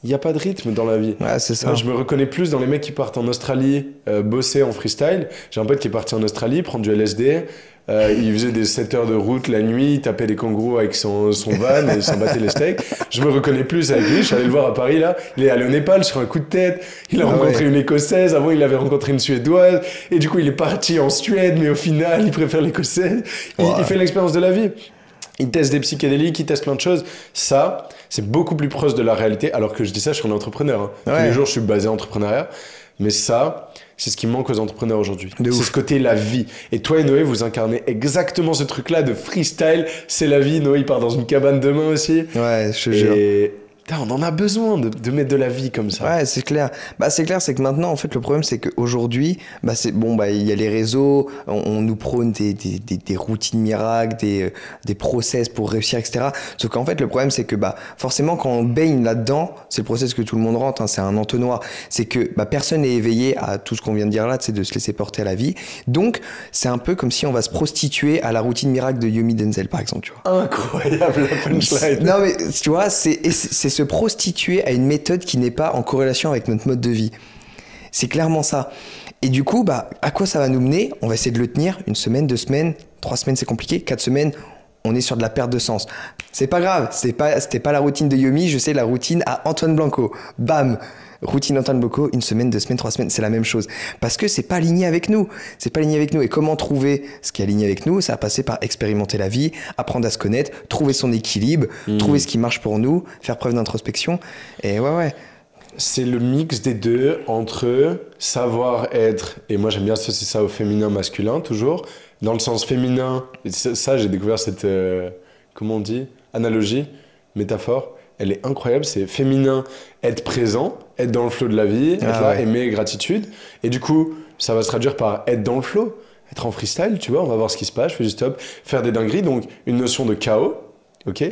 Il n'y a pas de rythme dans la vie. Ouais, c'est ça. Moi, je me reconnais plus dans les mecs qui partent en Australie bosser en freestyle. J'ai un pote qui est parti en Australie prendre du LSD. Il faisait des 7 heures de route la nuit, il tapait des kangourous avec son van et il s'en battait les steaks. Je me reconnais plus avec lui. Je suis allé le voir à Paris là. Il est allé au Népal sur un coup de tête. Il a rencontré une Écossaise. Avant, il avait rencontré une Suédoise. Et du coup, il est parti en Suède, mais au final, il préfère l'Écossaise. Il fait l'expérience de la vie. Il teste des psychédéliques, il teste plein de choses. Ça, c'est beaucoup plus proche de la réalité. Alors que je dis ça, je suis un entrepreneur. Hein. Ouais. Tous les jours, je suis basé en entrepreneuriat. Mais ça, c'est ce qui manque aux entrepreneurs aujourd'hui. De C'est ouf. ce côté la vie. Et toi et Noé, vous incarnez exactement ce truc-là de freestyle. C'est la vie. Noé, il part dans une cabane demain aussi. Ouais, je te jure. Et putain, on en a besoin de mettre de la vie comme ça. Ouais, c'est clair. Bah, c'est clair, c'est que maintenant, en fait, le problème, c'est qu'aujourd'hui, bah, c'est bon, bah, il y a les réseaux, on nous prône des routines miracles, des process pour réussir, etc. Sauf qu'en fait, le problème, c'est que, bah, forcément, quand on baigne là-dedans, c'est le process que tout le monde rentre, hein, c'est un entonnoir. C'est que, bah, personne n'est éveillé à tout ce qu'on vient de dire là, c'est de se laisser porter à la vie. Donc, c'est un peu comme si on va se prostituer à la routine miracle de Yomi Denzel, par exemple, tu vois. Incroyable la punchline. Non mais tu vois, c'est se prostituer à une méthode qui n'est pas en corrélation avec notre mode de vie. C'est clairement ça. Et du coup, bah, à quoi ça va nous mener? On va essayer de le tenir 1 semaine, 2 semaines, 3 semaines c'est compliqué, 4 semaines, on est sur de la perte de sens. C'est pas grave, c'était pas la routine de Yomi, je sais la routine à Antoine Blanco. Bam! Routine Antoine Blanco, 1 semaine, 2 semaines, 3 semaines, c'est la même chose. Parce que c'est pas aligné avec nous. C'est pas aligné avec nous. Et comment trouver ce qui est aligné avec nous? Ça va passer par expérimenter la vie, apprendre à se connaître, trouver son équilibre, trouver ce qui marche pour nous, faire preuve d'introspection. Et ouais. C'est le mix des deux entre savoir être, et moi j'aime bien associer ça au féminin masculin toujours, dans le sens féminin, et ça j'ai découvert cette, comment on dit, analogie, métaphore, elle est incroyable, c'est féminin, être présent, être dans le flow de la vie, être là, aimer, gratitude, et du coup ça va se traduire par être dans le flow, être en freestyle, tu vois, on va voir ce qui se passe, je fais du stop, faire des dingueries, donc une notion de chaos. Ok.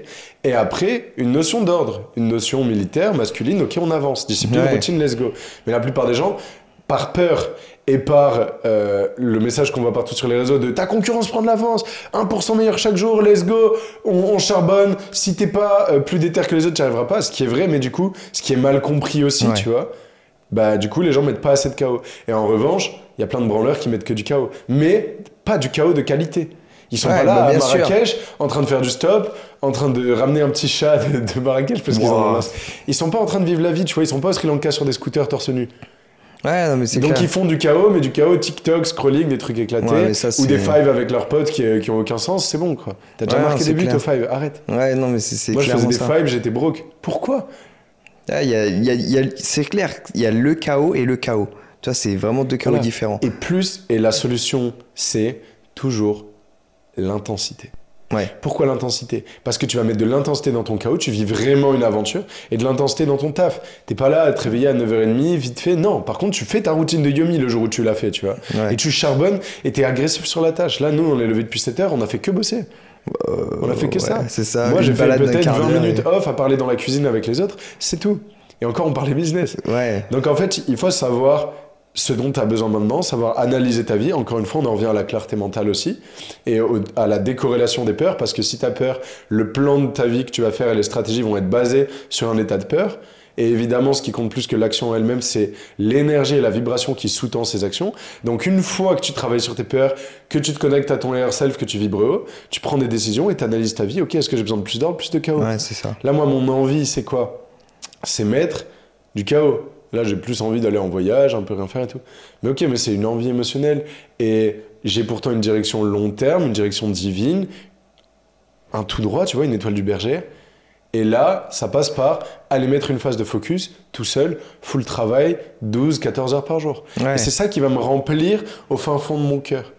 Et après, une notion d'ordre, une notion militaire, masculine, ok, on avance. Discipline, routine, let's go. Mais la plupart des gens, par peur et par le message qu'on voit partout sur les réseaux de ta concurrence prend de l'avance, 1% meilleur chaque jour, let's go, on charbonne, si t'es pas plus déter que les autres, tu n'y arriveras pas, ce qui est vrai, mais du coup, ce qui est mal compris aussi, tu vois, bah du coup, les gens mettent pas assez de chaos. Et en revanche, il y a plein de branleurs qui mettent que du chaos, mais pas du chaos de qualité. Ils sont pas là à Marrakech, en train de faire du stop, en train de ramener un petit chat de Marrakech parce qu'ils en ont. Ils sont pas en train de vivre la vie, tu vois. Ils sont pas au Sri Lanka sur des scooters torse nu. Ouais, non, mais c'est Donc clair. ils font du chaos, mais du chaos TikTok, scrolling, des trucs éclatés, ou des fives avec leurs potes qui ont aucun sens. C'est bon, quoi. T'as déjà marqué des buts aux fives, arrête. Ouais, non, mais c'est Moi, je faisais des ça. fives, j'étais broke. Pourquoi? C'est clair, il y a le chaos et le chaos. Tu vois, c'est vraiment deux chaos différents. Et la solution, c'est toujours l'intensité. Ouais. Pourquoi l'intensité? Parce que tu vas mettre de l'intensité dans ton chaos, tu vis vraiment une aventure, et de l'intensité dans ton taf. T'es pas là à te réveiller à 9h30, vite fait. Non, par contre, tu fais ta routine de Yomi le jour où tu l'as fait, tu vois. Et tu charbonnes, et t'es agressif sur la tâche. Là, nous, on est levé depuis 7h, on a fait que bosser. On a fait que ça. C'est ça. Moi, j'ai fait peut-être 20 minutes off à parler dans la cuisine avec les autres, c'est tout. Et encore, on parlait business. Ouais. Donc, en fait, il faut savoir ce dont tu as besoin maintenant, savoir analyser ta vie. Encore une fois, on en revient à la clarté mentale aussi et à la décorrélation des peurs, parce que si tu as peur, le plan de ta vie que tu vas faire et les stratégies vont être basées sur un état de peur. Et évidemment, ce qui compte plus que l'action elle-même, c'est l'énergie et la vibration qui sous-tend ces actions. Donc, une fois que tu travailles sur tes peurs, que tu te connectes à ton higher self, que tu vibres haut, tu prends des décisions et tu analyses ta vie. Ok, est-ce que j'ai besoin de plus d'ordre, plus de chaos? Ouais, c'est ça. Là, moi, mon envie, c'est quoi? C'est mettre du chaos. Là, j'ai plus envie d'aller en voyage, un peu rien faire et tout. Mais ok, mais c'est une envie émotionnelle. Et j'ai pourtant une direction long terme, une direction divine, un tout droit, tu vois, une étoile du berger. Et là, ça passe par aller mettre une phase de focus, tout seul, full travail, 12, 14 heures par jour. Ouais. Et c'est ça qui va me remplir au fin fond de mon cœur.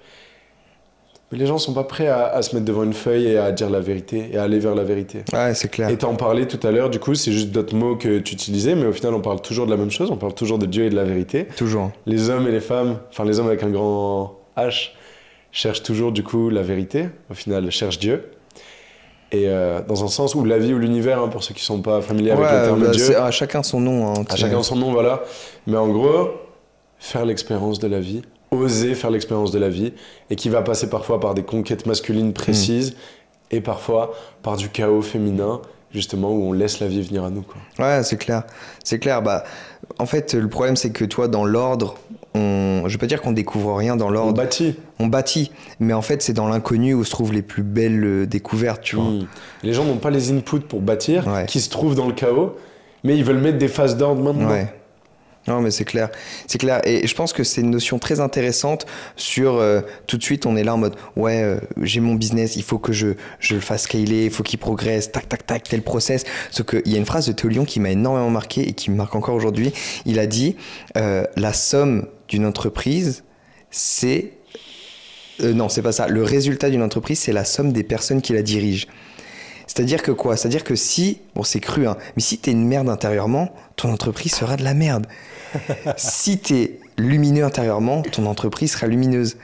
Mais les gens sont pas prêts à se mettre devant une feuille et à dire la vérité, et à aller vers la vérité. Ouais, c'est clair. Et t'en parlais tout à l'heure, du coup, c'est juste d'autres mots que tu utilisais, mais au final, on parle toujours de la même chose, on parle toujours de Dieu et de la vérité. Toujours. Les hommes et les femmes, enfin les hommes avec un grand H, cherchent toujours, du coup, la vérité. Au final, cherchent Dieu. Et dans un sens où la vie ou l'univers, hein, pour ceux qui sont pas familiers avec le terme Dieu. À chacun son nom. Hein, à chacun son nom, voilà. Mais en gros, faire l'expérience de la vie, oser faire l'expérience de la vie, et qui va passer parfois par des conquêtes masculines précises, et parfois par du chaos féminin, justement, où on laisse la vie venir à nous, quoi. Ouais, c'est clair. C'est clair. Bah, en fait, le problème, c'est que toi, dans l'ordre, je vais pas dire qu'on découvre rien dans l'ordre. On bâtit. Mais en fait, c'est dans l'inconnu où se trouvent les plus belles découvertes, tu vois. Les gens n'ont pas les inputs pour bâtir, Ouais. qui se trouvent dans le chaos, mais ils veulent mettre des phases d'ordre maintenant. Ouais. Non, mais c'est clair. C'est clair. Et je pense que c'est une notion très intéressante sur tout de suite, on est là en mode ouais, j'ai mon business, il faut que je le fasse scaler, il faut qu'il progresse, tac, tac, tac, tel process. Sauf qu'il y a une phrase de Théo Lyon qui m'a énormément marqué et qui me marque encore aujourd'hui. Il a dit la somme d'une entreprise, c'est. Non, c'est pas ça. Le résultat d'une entreprise, c'est la somme des personnes qui la dirigent. C'est-à-dire que quoi? C'est-à-dire que si, bon c'est cru, hein, mais si t'es une merde intérieurement, ton entreprise sera de la merde. Si t'es lumineux intérieurement, ton entreprise sera lumineuse.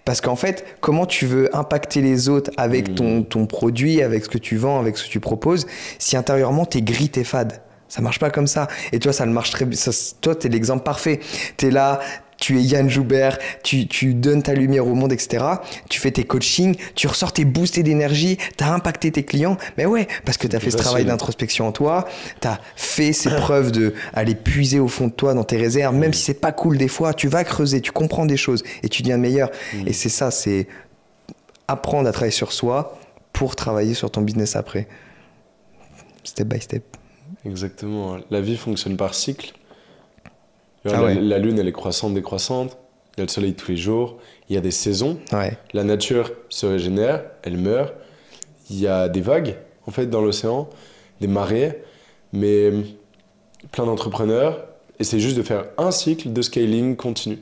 Parce qu'en fait, comment tu veux impacter les autres avec ton produit, avec ce que tu vends, avec ce que tu proposes, si intérieurement t'es gris, t'es fade? Ça marche pas comme ça. Et toi, ça ne marche très bien. Toi, t'es l'exemple parfait. T'es là, tu es Yann Joubert, tu donnes ta lumière au monde, etc. Tu fais tes coachings, tu ressors tes boostés d'énergie, t'as impacté tes clients. Mais ouais, parce que t'as fait ce travail d'introspection en toi, t'as fait ces preuves de aller puiser au fond de toi dans tes réserves, même si c'est pas cool des fois, tu vas creuser, tu comprends des choses et tu deviens meilleur. Et c'est ça, c'est apprendre à travailler sur soi pour travailler sur ton business après. Step by step. Exactement. La vie fonctionne par cycle. Ouais. La lune, elle est croissante, décroissante. Il y a le soleil tous les jours. Il y a des saisons. Ouais. La nature se régénère, elle meurt. Il y a des vagues, en fait, dans l'océan, des marées. Mais plein d'entrepreneurs essaient juste de faire un cycle de scaling continu.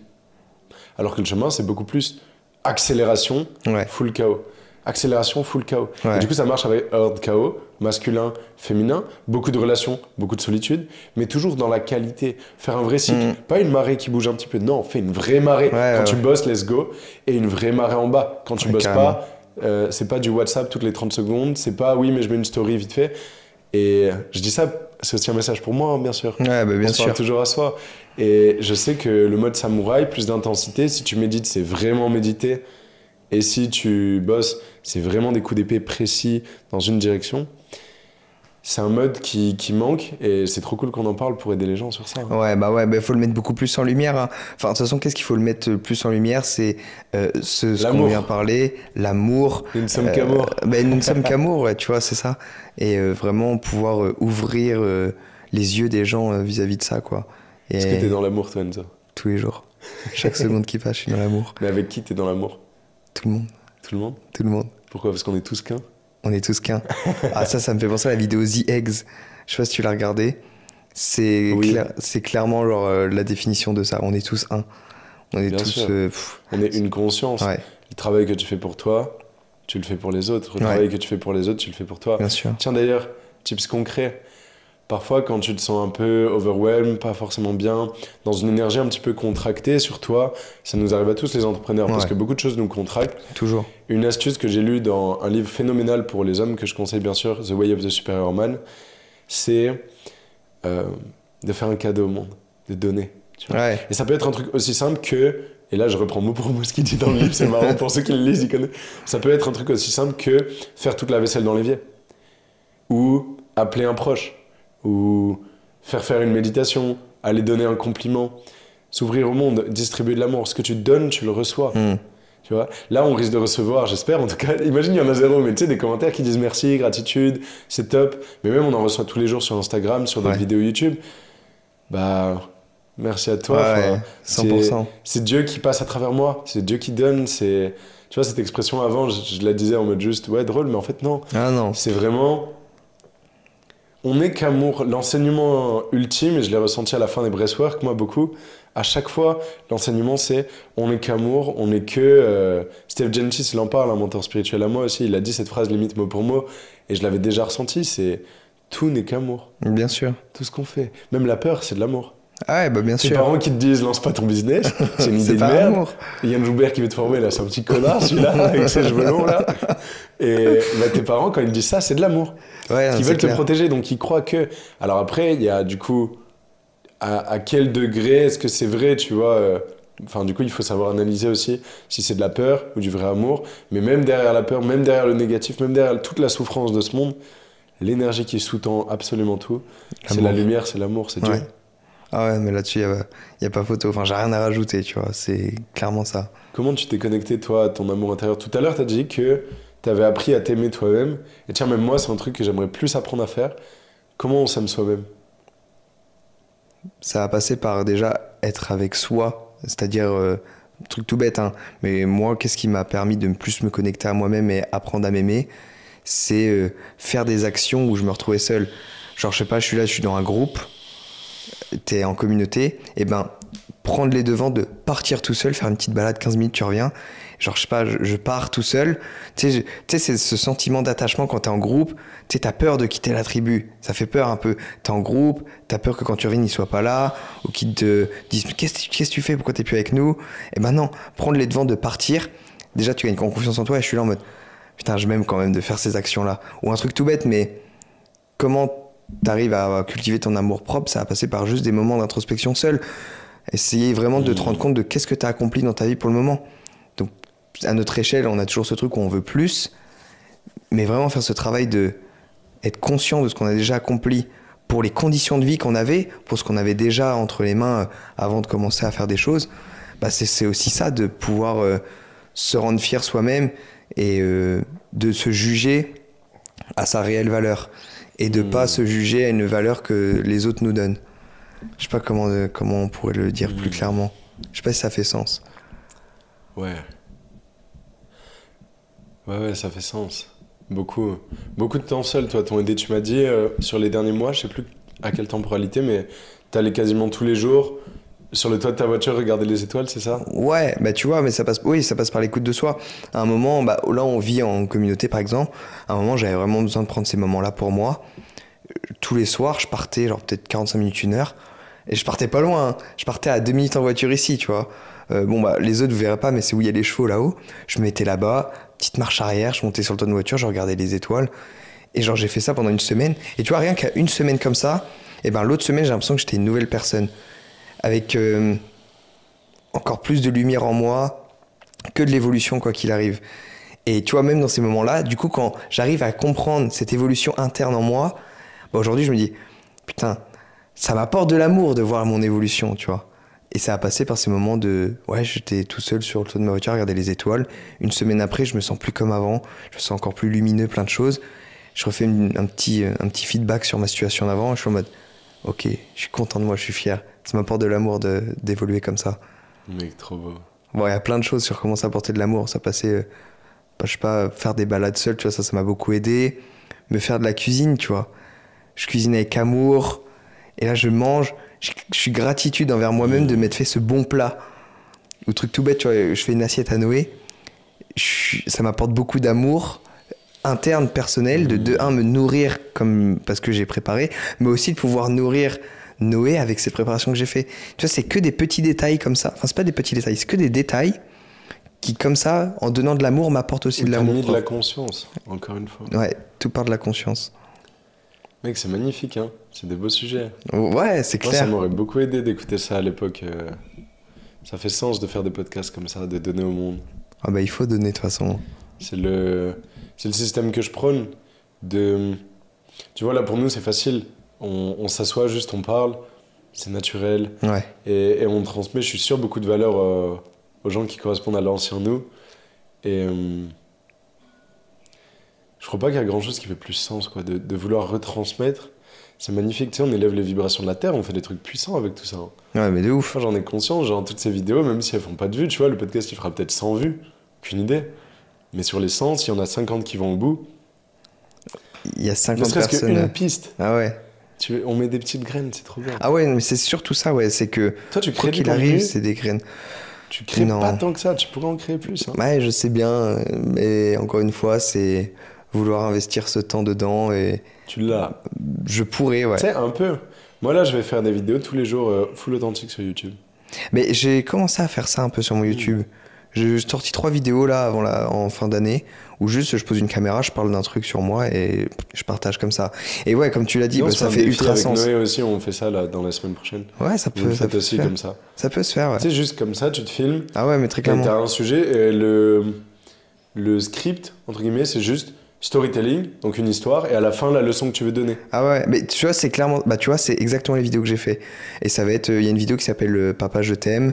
Alors que le chemin, c'est beaucoup plus accélération, full chaos. Accélération, full chaos. Ouais. Et du coup, ça marche avec Earth chaos, masculin, féminin, beaucoup de relations, beaucoup de solitude, mais toujours dans la qualité. Faire un vrai cycle, pas une marée qui bouge un petit peu. Non, fais une vraie marée. Quand tu bosses, let's go. Et une vraie marée en bas. Quand tu bosses carrément pas, c'est pas du WhatsApp toutes les 30 secondes. C'est pas, oui, mais je mets une story vite fait. Et je dis ça, c'est aussi un message pour moi, hein, bien sûr. Ouais, bah, bien sûr. On parle toujours à soi. Et je sais que le mode samouraï, plus d'intensité, si tu médites, c'est vraiment méditer. Et si tu bosses, c'est vraiment des coups d'épée précis dans une direction. C'est un mode qui manque et c'est trop cool qu'on en parle pour aider les gens sur ça. Ouais, bah faut le mettre beaucoup plus en lumière. Hein. Enfin, de toute façon, qu'est-ce qu'il faut le mettre plus en lumière? C'est ce qu'on vient parler, l'amour. Nous ne sommes qu'amour. Nous ne sommes qu'amour, ouais, tu vois, c'est ça. Et vraiment pouvoir ouvrir les yeux des gens vis-à-vis de ça, quoi. Et est-ce que t'es dans l'amour, toi, Enzo? Tous les jours. Chaque seconde qui passe, je suis dans l'amour. Mais avec qui t'es dans l'amour? Tout le monde. Tout le monde? Tout le monde. Pourquoi? Parce qu'on est tous qu'un? On est tous qu'un. Ah, ça me fait penser à la vidéo The Eggs. Je sais pas si tu l'as regardé. C'est clairement genre, la définition de ça. On est tous un. On est tous. On est une conscience. Ouais. Le travail que tu fais pour toi, tu le fais pour les autres. Le travail que tu fais pour les autres, tu le fais pour toi. Bien sûr. Tiens, d'ailleurs, tips concrets. Parfois, quand tu te sens un peu overwhelmed, pas forcément bien, dans une énergie un petit peu contractée sur toi, ça nous arrive à tous les entrepreneurs, parce que beaucoup de choses nous contractent. Toujours. Une astuce que j'ai lue dans un livre phénoménal pour les hommes, que je conseille bien sûr, The Way of the Superior Man, c'est de faire un cadeau au monde, de donner. Tu vois. Ouais. Et ça peut être un truc aussi simple que, et là je reprends mot pour mot ce qu'il dit dans le livre, c'est marrant pour ceux qui le lisent, ils connaissent. Ça peut être un truc aussi simple que faire toute la vaisselle dans l'évier, ou appeler un proche, ou faire une méditation, aller donner un compliment, s'ouvrir au monde, distribuer de l'amour. Ce que tu donnes, tu le reçois. Tu vois, là, on risque de recevoir, j'espère, en tout cas, imagine, il y en a zéro, mais tu sais, des commentaires qui disent merci, gratitude, c'est top. Mais même, on en reçoit tous les jours sur Instagram, sur d'autres vidéos YouTube. Bah, merci à toi. Ouais, 100%. C'est Dieu qui passe à travers moi, c'est Dieu qui donne, tu Tu vois, cette expression avant, je la disais en mode juste, ouais, drôle, mais en fait, non. Ah non. C'est vraiment... On n'est qu'amour. L'enseignement ultime, et je l'ai ressenti à la fin des breathwork, moi, beaucoup, à chaque fois, l'enseignement, c'est on n'est qu'amour, on n'est que... Steve Gentis, il en parle, un mentor spirituel à moi aussi, il a dit cette phrase limite mot pour mot, et je l'avais déjà ressenti, c'est tout n'est qu'amour. Bien sûr. Tout ce qu'on fait. Même la peur, c'est de l'amour. Ah ouais, bah bien Tes sûr. parents qui te disent lance pas ton business, c'est une idée C'est de pas merde. l'amour. Il y a Yann Joubert qui veut te former là, c'est un petit connard celui-là, avec ses cheveux longs là. Et bah, tes parents, quand ils disent ça, c'est de l'amour. Ouais, Parce qu'ils c'est veulent te clair. protéger, donc ils croient que. Alors après, il y a du coup, à quel degré est-ce que c'est vrai, tu vois Enfin, du coup, il faut savoir analyser aussi si c'est de la peur ou du vrai amour. Mais même derrière la peur, même derrière le négatif, même derrière toute la souffrance de ce monde, l'énergie qui sous-tend absolument tout, c'est la L'amour. lumière, c'est l'amour, c'est Dieu. Ouais. Ah ouais, mais là-dessus, y a pas photo. Enfin, j'ai rien à rajouter, tu vois. C'est clairement ça. Comment tu t'es connecté, toi, à ton amour intérieur? Tout à l'heure, tu as dit que tu avais appris à t'aimer toi-même. Et tiens, même moi, c'est un truc que j'aimerais plus apprendre à faire. Comment on s'aime soi-même? Ça a passé par déjà être avec soi. C'est-à-dire, truc tout bête, hein. Mais moi, qu'est-ce qui m'a permis de plus me connecter à moi-même et apprendre à m'aimer? C'est faire des actions où je me retrouvais seul. Genre, je sais pas, je suis là, je suis dans un groupe. T'es en communauté, et ben prendre les devants de partir tout seul, faire une petite balade 15 minutes, tu reviens. Genre, je sais pas, je pars tout seul. Tu sais, c'est ce sentiment d'attachement quand t'es en groupe. Tu sais, t'as peur de quitter la tribu. Ça fait peur un peu. T'es en groupe, t'as peur que quand tu reviennes, ils soient pas là, ou qu'ils te disent qu'est-ce que tu fais, pourquoi t'es plus avec nous? Et ben non, prendre les devants de partir. Déjà, tu gagnes confiance en toi, et je suis là en mode putain, je m'aime quand même de faire ces actions-là. Ou un truc tout bête, mais comment t'arrives à cultiver ton amour propre, ça va passer par juste des moments d'introspection seul. Essayer vraiment de te rendre compte de qu'est-ce que t'as accompli dans ta vie pour le moment. Donc, à notre échelle, on a toujours ce truc où on veut plus, mais vraiment faire ce travail de être conscient de ce qu'on a déjà accompli pour les conditions de vie qu'on avait, pour ce qu'on avait déjà entre les mains avant de commencer à faire des choses. Bah c'est aussi ça, de pouvoir se rendre fier soi-même et de se juger à sa réelle valeur et de pas se juger à une valeur que les autres nous donnent. Je sais pas comment on pourrait le dire plus clairement. Je sais pas si ça fait sens. Ouais. Ouais, ça fait sens. Beaucoup. Beaucoup de temps seul, toi, t'ont aidé. Tu m'as dit, sur les derniers mois, je sais plus à quelle temporalité, mais t'allais quasiment tous les jours sur le toit de ta voiture regarder les étoiles, c'est ça? Ouais, bah tu vois, mais ça passe par l'écoute de soi. À un moment, bah là on vit en communauté par exemple, à un moment j'avais vraiment besoin de prendre ces moments-là pour moi. Tous les soirs, je partais genre peut-être 45 minutes, 1 heure, et je partais pas loin, hein. Je partais à 2 minutes en voiture ici, tu vois. Bon bah les autres vous verrez pas, mais c'est où il y a les chevaux là-haut. Je me mettais là-bas, petite marche arrière, je montais sur le toit de voiture, je regardais les étoiles, et genre j'ai fait ça pendant 1 semaine. Et tu vois, rien qu'à 1 semaine comme ça, et ben l'autre semaine j'ai l'impression que j'étais une nouvelle personne, avec encore plus de lumière en moi, que de l'évolution quoi qu'il arrive. Et tu vois, même dans ces moments-là, du coup, quand j'arrive à comprendre cette évolution interne en moi, bah aujourd'hui je me dis, putain, ça m'apporte de l'amour de voir mon évolution, tu vois. Et ça a passé par ces moments de, ouais, j'étais tout seul sur le toit de ma voiture à regarder les étoiles. 1 semaine après, je me sens plus comme avant, je me sens encore plus lumineux, plein de choses. Je refais un petit feedback sur ma situation d'avant, je suis en mode, ok, je suis content de moi, je suis fier. Ça m'apporte de l'amour d'évoluer comme ça. Mec, trop beau. Bon, il y a plein de choses sur comment ça apporter de l'amour. Ça passait, bah, je sais pas, faire des balades seul, tu vois, ça m'a beaucoup aidé. Me faire de la cuisine, tu vois. Je cuisine avec amour. Et là, je mange. Je suis gratitude envers moi-même de m'être fait ce bon plat. Ou truc tout bête, tu vois, je fais une assiette à Noé. Ça m'apporte beaucoup d'amour interne, personnel, de un, me nourrir parce que j'ai préparé, mais aussi de pouvoir nourrir Noé avec ces préparations que j'ai fait. Tu vois, c'est que des petits détails comme ça. Enfin, c'est pas des petits détails, c'est que des détails qui, comme ça, en donnant de l'amour, m'apportent aussi de T'as l'amour. mis de la conscience, encore une fois. Ouais, tout part de la conscience. Mec, c'est magnifique, hein. C'est des beaux sujets. Ouais, c'est Moi, clair. ça m'aurait beaucoup aidé d'écouter ça à l'époque. Ça fait sens de faire des podcasts comme ça, de donner au monde. Ah bah, il faut donner de toute façon. C'est le système que je prône. Tu vois, là, pour nous, c'est facile. On s'assoit, juste on parle. C'est naturel. Ouais. Et on transmet, je suis sûr, beaucoup de valeurs aux gens qui correspondent à l'ancien nous. Et je crois pas qu'il y a grand-chose qui fait plus sens, quoi, de vouloir retransmettre. C'est magnifique, tu sais, on élève les vibrations de la Terre, on fait des trucs puissants avec tout ça. Hein. Ouais, mais de ouf. Moi, j'en ai conscience, genre toutes ces vidéos, même si elles font pas de vues, tu vois, le podcast, il fera peut-être 100 vues. Aucune idée. Mais sur les 100, s'il y en a 50 qui vont au bout, Il y a ne 50 serait-ce personnes. qu'une piste. Ah ouais. On met des petites graines, c'est trop bien. Ah ouais, mais c'est surtout ça, ouais. C'est que Toi, tu quoi crées du qu'il arrive, contenu, c'est des graines. tu crées Non. pas tant que ça, tu pourrais en créer plus. Hein. Ouais, je sais bien, mais encore une fois, c'est vouloir investir ce temps dedans et Tu l'as. je pourrais, ouais. Tu sais, un peu. Moi, là, je vais faire des vidéos tous les jours full authentique sur YouTube. Mais j'ai commencé à faire ça un peu sur mon YouTube. J'ai sorti 3 vidéos là en fin d'année où juste je pose une caméra, je parle d'un truc sur moi et je partage comme ça. Et ouais, comme tu l'as dit, Et on bah, se ça un fait défi ultra avec sens. Noé aussi, on fait ça là, dans la semaine prochaine. Ouais, ça Vous peut, le ça faites peut aussi se faire. comme ça. Ça peut se faire, ouais. Tu sais, juste comme ça, tu te filmes. Ah ouais, mais très Et clairement. t'as un sujet et le script, entre guillemets, c'est juste storytelling, donc une histoire, et à la fin, la leçon que tu veux donner. Ah ouais, mais tu vois, c'est clairement, bah tu vois, c'est exactement les vidéos que j'ai fait. Et ça va être, il y a une vidéo qui s'appelle Papa, je t'aime.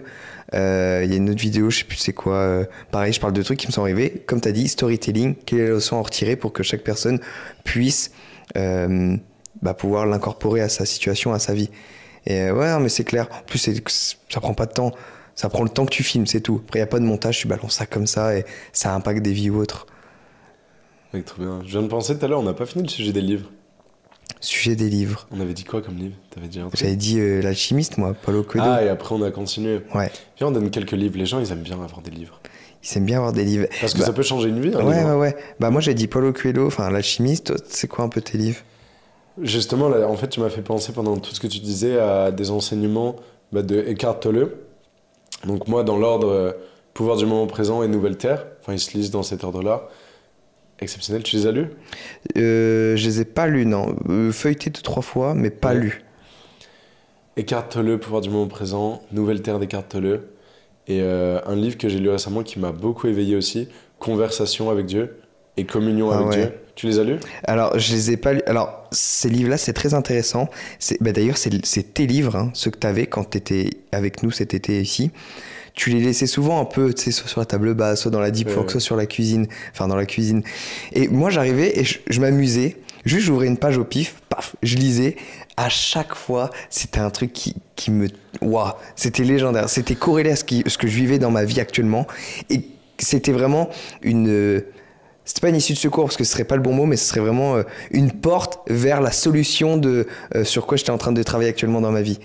Il y a une autre vidéo, je sais plus c'est quoi. Pareil, je parle de trucs qui me sont arrivés. Comme t'as dit, storytelling, quelle est la leçon à en retirer pour que chaque personne puisse pouvoir l'incorporer à sa situation, à sa vie. Et ouais, non, mais c'est clair. En plus, ça prend pas de temps. Ça prend le temps que tu filmes, c'est tout. Après, il n'y a pas de montage, tu balances ça comme ça et ça impacte des vies ou autres. Ouais, trop bien. Je viens de penser tout à l'heure, on n'a pas fini le sujet des livres. Sujet des livres. On avait dit quoi comme livre? T'avais dit un truc? J'avais dit l'alchimiste, moi, Paulo Coelho. Ah, et après on a continué. Ouais. Viens, on donne quelques livres. Les gens, ils aiment bien avoir des livres. Ils aiment bien avoir des livres. Parce que ça peut changer une vie, un Ouais, livre. ouais. Bah, moi, j'ai dit Paulo Coelho, enfin, l'alchimiste. Toi, c'est quoi un peu tes livres? Justement, là, en fait, tu m'as fait penser pendant tout ce que tu disais à des enseignements de Eckhart Tolle. Donc moi, dans l'ordre Pouvoir du moment présent et Nouvelle Terre, enfin, ils se lisent dans cet ordre-là. Exceptionnel. Tu les as lus? Je les ai pas lus, non. Feuilletés 2-3 fois, mais pas Ouais. lus. Eckhart Tolle, Pouvoir du moment présent, Nouvelle Terre d'Eckhart Tolle. Et un livre que j'ai lu récemment qui m'a beaucoup éveillé aussi, Conversation avec Dieu et Communion Ah avec ouais. Dieu. Tu les as lus? Alors, je les ai pas lus. Alors, ces livres-là, c'est très intéressant. D'ailleurs, c'est tes livres, hein, ceux que tu avais quand tu étais avec nous cet été ici. Tu les laissais souvent un peu, tu sais, soit sur la table basse, soit dans la deep Ouais, work, ouais. soit sur la cuisine, enfin dans la cuisine. Et moi, j'arrivais et je m'amusais. Juste, j'ouvrais une page au pif, paf, je lisais. À chaque fois, c'était un truc qui me... Waouh, c'était légendaire. C'était corrélé à ce que je vivais dans ma vie actuellement. Et c'était vraiment une... C'était pas une issue de secours parce que ce serait pas le bon mot, mais ce serait vraiment une porte vers la solution de sur quoi j'étais en train de travailler actuellement dans ma vie.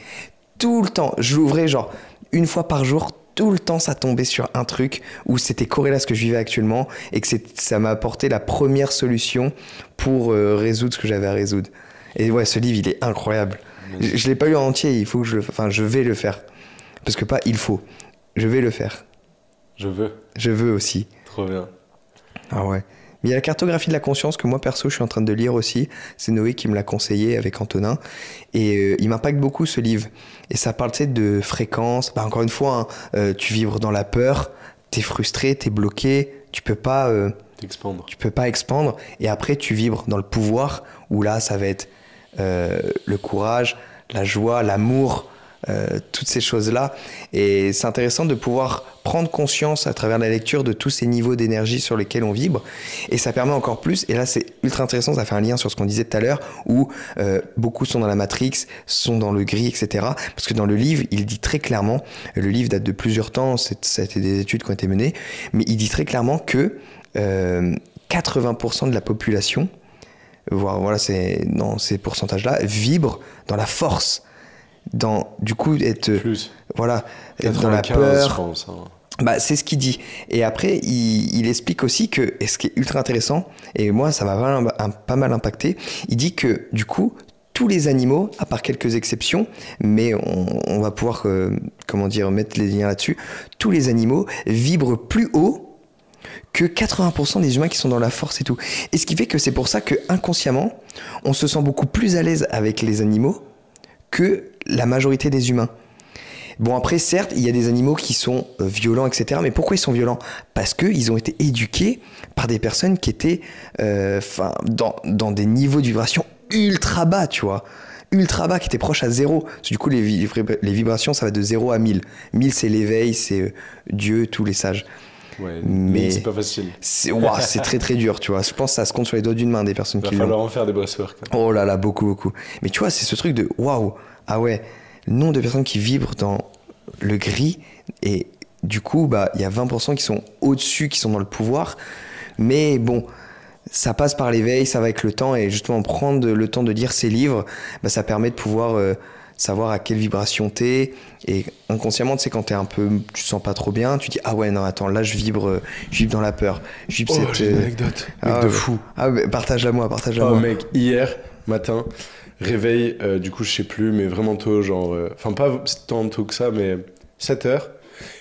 Tout le temps, je l'ouvrais genre une fois par jour, tout le temps ça tombait sur un truc où c'était corrélé à ce que je vivais actuellement et que ça m'a apporté la première solution pour résoudre ce que j'avais à résoudre. Et ouais, ce livre il est incroyable. Je l'ai pas lu en entier, il faut que je vais le faire. Parce que pas il faut, je vais le faire. Je veux. Je veux aussi. Trop bien. Ah ouais. Mais il y a la cartographie de la conscience que moi perso je suis en train de lire aussi. C'est Noé qui me l'a conseillé avec Antonin. Et il m'impacte beaucoup ce livre. Et ça parle tu sais, de fréquence. Bah, encore une fois, hein, tu vibres dans la peur, t'es frustré, t'es bloqué, tu peux pas T'expandre. expandre. Et après tu vibres dans le pouvoir où là ça va être le courage, la joie, l'amour. Toutes ces choses-là. Et c'est intéressant de pouvoir prendre conscience à travers la lecture de tous ces niveaux d'énergie sur lesquels on vibre. Et ça permet encore plus, et là c'est ultra intéressant, ça fait un lien sur ce qu'on disait tout à l'heure, où beaucoup sont dans la Matrix, sont dans le gris, etc. Parce que dans le livre, il dit très clairement, le livre date de plusieurs temps, ça a été des études qui ont été menées, mais il dit très clairement que 80% de la population, voilà, c'est dans ces pourcentages-là, vibre dans la force. Du coup être Plus. voilà être 95, dans la je peur, pense. Hein. bah c'est ce qu'il dit. Et après il explique aussi que, et ce qui est ultra intéressant, et moi ça m'a pas mal impacté, il dit que du coup tous les animaux, à part quelques exceptions, mais on va pouvoir mettre les liens là-dessus, tous les animaux vibrent plus haut que 80% des humains qui sont dans la force et tout. Et ce qui fait que c'est pour ça que inconsciemment on se sent beaucoup plus à l'aise avec les animaux que la majorité des humains. Bon, après, certes, il y a des animaux qui sont violents, etc. Mais pourquoi ils sont violents? Parce qu'ils ont été éduqués par des personnes qui étaient dans des niveaux de vibration ultra bas, tu vois. Ultra bas, qui étaient proches à 0. Parce que du coup, les vibrations, ça va de 0 à 1000. 1000, c'est l'éveil, c'est Dieu, tous les sages. Ouais, Mais c'est pas facile. C'est très très dur, tu vois. Je pense que ça se compte sur les doigts d'une main des personnes Il va qui l'ont. falloir en faire des breathwork. Hein. Oh là là, beaucoup, beaucoup. Mais tu vois, c'est ce truc de waouh, ah ouais, le nombre de personnes qui vibrent dans le gris, et du coup, bah, il y a 20% qui sont au-dessus, qui sont dans le pouvoir. Mais bon, ça passe par l'éveil, ça va avec le temps, et justement prendre le temps de lire ces livres, bah, ça permet de pouvoir savoir à quelle vibration t'es, et inconsciemment, tu sais, quand t'es un peu, tu te sens pas trop bien, tu dis ah ouais non attends, là je vibre dans la peur, je vibre Oh, j'ai une anecdote, mec de fou. Ah mais partage-la moi. Oh mec, hier matin, réveil, du coup je sais plus, mais vraiment tôt, genre, enfin pas tant tôt que ça, mais 7h.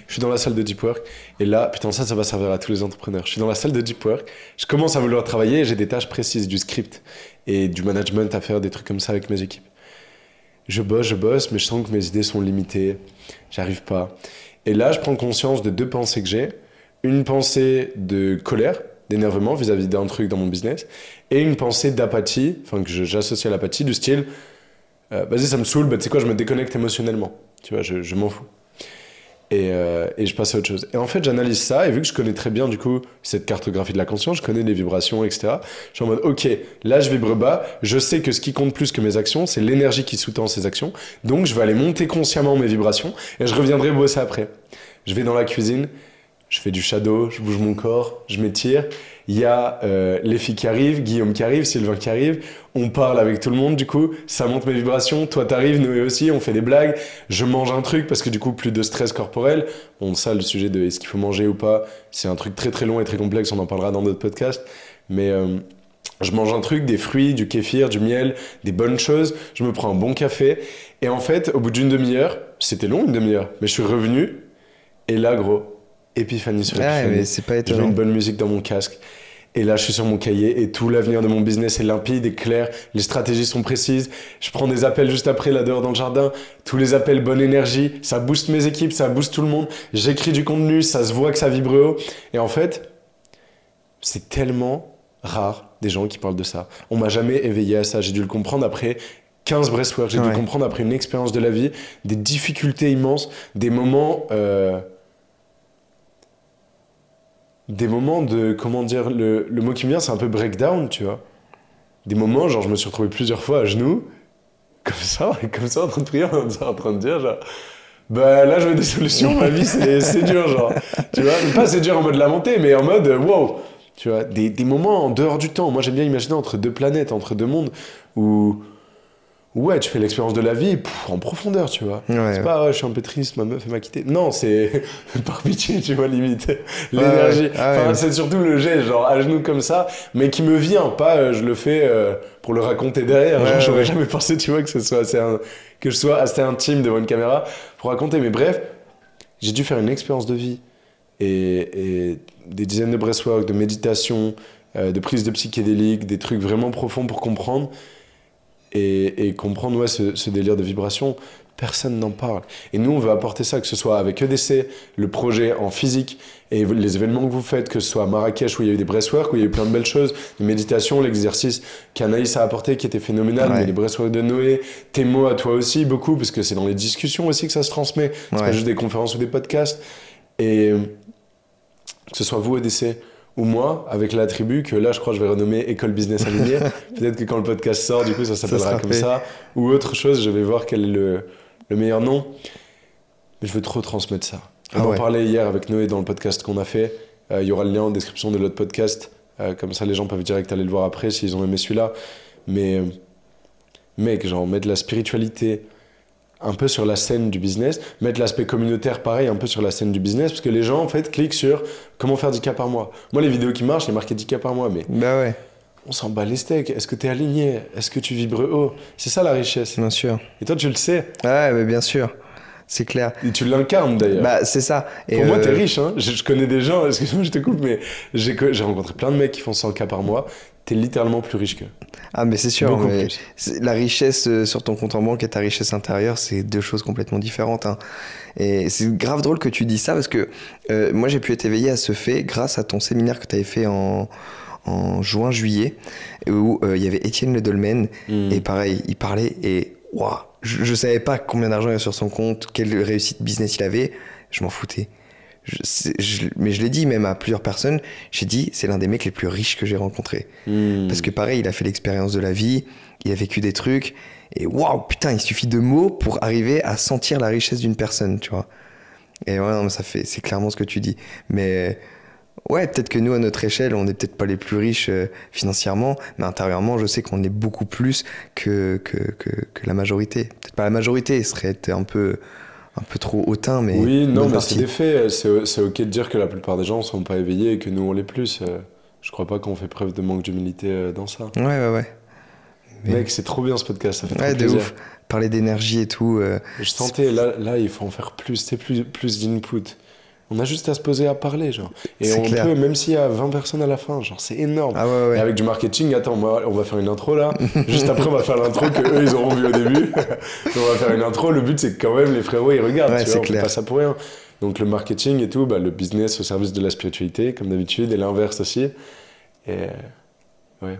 Je suis dans la salle de Deep Work et là, putain, ça va servir à tous les entrepreneurs. Je suis dans la salle de Deep Work, je commence à vouloir travailler et j'ai des tâches précises, du script et du management à faire, des trucs comme ça avec mes équipes. Je bosse, mais je sens que mes idées sont limitées, j'arrive pas. Et là, je prends conscience de 2 pensées que j'ai. Une pensée de colère, d'énervement vis-à-vis d'un truc dans mon business et une pensée d'apathie, enfin que j'associe à l'apathie du style vas-y, ça me saoule, bah, tu sais quoi, je me déconnecte émotionnellement. Tu vois, je m'en fous. Et je passe à autre chose. Et en fait, j'analyse ça, et vu que je connais très bien, du coup, cette cartographie de la conscience, je connais les vibrations, etc. Je suis en mode, ok, là, je vibre bas, je sais que ce qui compte plus que mes actions, c'est l'énergie qui sous-tend ces actions, donc je vais aller monter consciemment mes vibrations, et je reviendrai bosser après. Je vais dans la cuisine, je fais du shadow, je bouge mon corps, je m'étire. Il y a les filles qui arrivent, Guillaume qui arrive, Sylvain qui arrive. On parle avec tout le monde, du coup, ça monte mes vibrations. Toi, t'arrives, Noé aussi, on fait des blagues. Je mange un truc parce que du coup, plus de stress corporel. Bon, ça, le sujet de est-ce qu'il faut manger ou pas, c'est un truc très très long et très complexe. On en parlera dans d'autres podcasts. Mais je mange un truc, des fruits, du kéfir, du miel, des bonnes choses. Je me prends un bon café. Et en fait, au bout d'une demi-heure, c'était long, une demi-heure, mais je suis revenu. Et là, gros, épiphanie sur épiphanie. Mais c'est pas étonnant. Je mets une bonne musique dans mon casque. Et là, je suis sur mon cahier et tout l'avenir de mon business est limpide et clair. Les stratégies sont précises. Je prends des appels juste après, là dehors dans le jardin. Tous les appels, bonne énergie. Ça booste mes équipes, ça booste tout le monde. J'écris du contenu, ça se voit que ça vibre haut. Et en fait, c'est tellement rare des gens qui parlent de ça. On m'a jamais éveillé à ça. J'ai dû le comprendre après 15 breathwork. J'ai dû le comprendre après une expérience de la vie, des difficultés immenses, des moments... Des moments de, comment dire, le mot qui me vient, c'est un peu breakdown, tu vois. Des moments, genre, je me suis retrouvé plusieurs fois à genoux, comme ça, en train de prier, en train de dire, genre, bah là, je veux des solutions, ma vie, c'est dur, genre. Tu vois, pas c'est dur en mode lamenté, mais en mode, wow. Tu vois, des moments en dehors du temps. Moi, j'aime bien imaginer entre 2 planètes, entre 2 mondes, où... Ouais, tu fais l'expérience de la vie en profondeur, tu vois. C'est pas, je suis un peu triste, ma meuf, elle m'a quitté. Non, c'est par pitié, tu vois, limite. L'énergie. C'est surtout le geste, genre à genoux comme ça, mais qui me vient, pas je le fais pour le raconter derrière. Genre, j'aurais jamais pensé, tu vois, que je sois assez intime devant une caméra pour raconter. Mais bref, j'ai dû faire une expérience de vie et des dizaines de breathwork, de méditation, de prise de psychédéliques, des trucs vraiment profonds pour comprendre. Et comprendre ce délire de vibration, personne n'en parle. Et nous, on veut apporter ça, que ce soit avec EDC, le projet en physique, et les événements que vous faites, que ce soit à Marrakech où il y a eu des breathwork, où il y a eu plein de belles choses, des méditations, l'exercice qu'Anaïs a apporté qui était phénoménal, mais les breathwork de Noé, tes mots à toi aussi, beaucoup, parce que c'est dans les discussions aussi que ça se transmet, c'est pas juste des conférences ou des podcasts. Et que ce soit vous, EDC, ou moi, avec la tribu, que là, je crois que je vais renommer École Business Alignée. Peut-être que quand le podcast sort, du coup, ça s'appellera comme ça. Ou autre chose, je vais voir quel est le meilleur nom. Mais je veux trop transmettre ça. On en parlait hier avec Noé dans le podcast qu'on a fait. Il y aura le lien en description de l'autre podcast. Comme ça, les gens peuvent direct aller le voir après s'ils ont aimé celui-là. Mais, mec, genre, mettre la spiritualité un peu sur la scène du business, mettre l'aspect communautaire pareil un peu sur la scène du business, parce que les gens en fait cliquent sur comment faire 10K par mois. Moi les vidéos qui marchent, il y a marqué 10K par mois, mais on s'en bat les steaks. Est-ce que tu es aligné? Est-ce que tu vibres haut? C'est ça la richesse. Bien sûr. Et toi tu le sais. Ouais, mais bien sûr. C'est clair. Et tu l'incarnes d'ailleurs. Bah, c'est ça. Et pour moi, t'es riche. Hein. Je connais des gens, excuse-moi, je te coupe, mais j'ai rencontré plein de mecs qui font 100K par mois. T'es littéralement plus riche qu'eux. Ah, mais c'est sûr. Mais la richesse sur ton compte en banque et ta richesse intérieure, c'est 2 choses complètement différentes. Hein. Et c'est grave drôle que tu dis ça parce que moi, j'ai pu être éveillé à ce fait grâce à ton séminaire que tu avais fait en juin-juillet où il y avait Étienne Le Dolmen. Et pareil, il parlait et waouh, je savais pas combien d'argent il y avait sur son compte, quelle réussite business il avait. Je m'en foutais. Mais je l'ai dit même à plusieurs personnes, j'ai dit c'est l'un des mecs les plus riches que j'ai rencontrés. Parce que pareil, il a fait l'expérience de la vie, il a vécu des trucs, et waouh, putain, il suffit de mots pour arriver à sentir la richesse d'une personne, tu vois. Et ouais, non, mais c'est clairement ce que tu dis. Mais Ouais, peut-être que nous, à notre échelle, on n'est peut-être pas les plus riches financièrement, mais intérieurement, je sais qu'on est beaucoup plus que la majorité. Peut-être pas la majorité, ce serait un peu trop hautain, mais Oui, une non, bonne mais partie. c'est des faits. C'est ok de dire que la plupart des gens ne sont pas éveillés et que nous, on l'est plus. Je crois pas qu'on fait preuve de manque d'humilité dans ça. Ouais. Mais... Mec, c'est trop bien ce podcast, ça fait trop Ouais, de plaisir. ouf. Parler d'énergie et tout. Je sentais, là, il faut en faire plus, c'est plus d'input. On a juste à se poser à parler, genre. Et C'est on clair. peut, même s'il y a 20 personnes à la fin, genre, c'est énorme. Ah ouais. Et avec du marketing, attends, moi, on va faire une intro là. Juste après, on va faire l'intro que eux, ils auront vu au début. On va faire une intro. Le but, c'est que quand même, les frérots, ils regardent. Ouais, Tu c'est vois, on fait clair. pas ça pour rien. Donc, le marketing et tout, bah, le business au service de la spiritualité, comme d'habitude, et l'inverse aussi. Et ouais.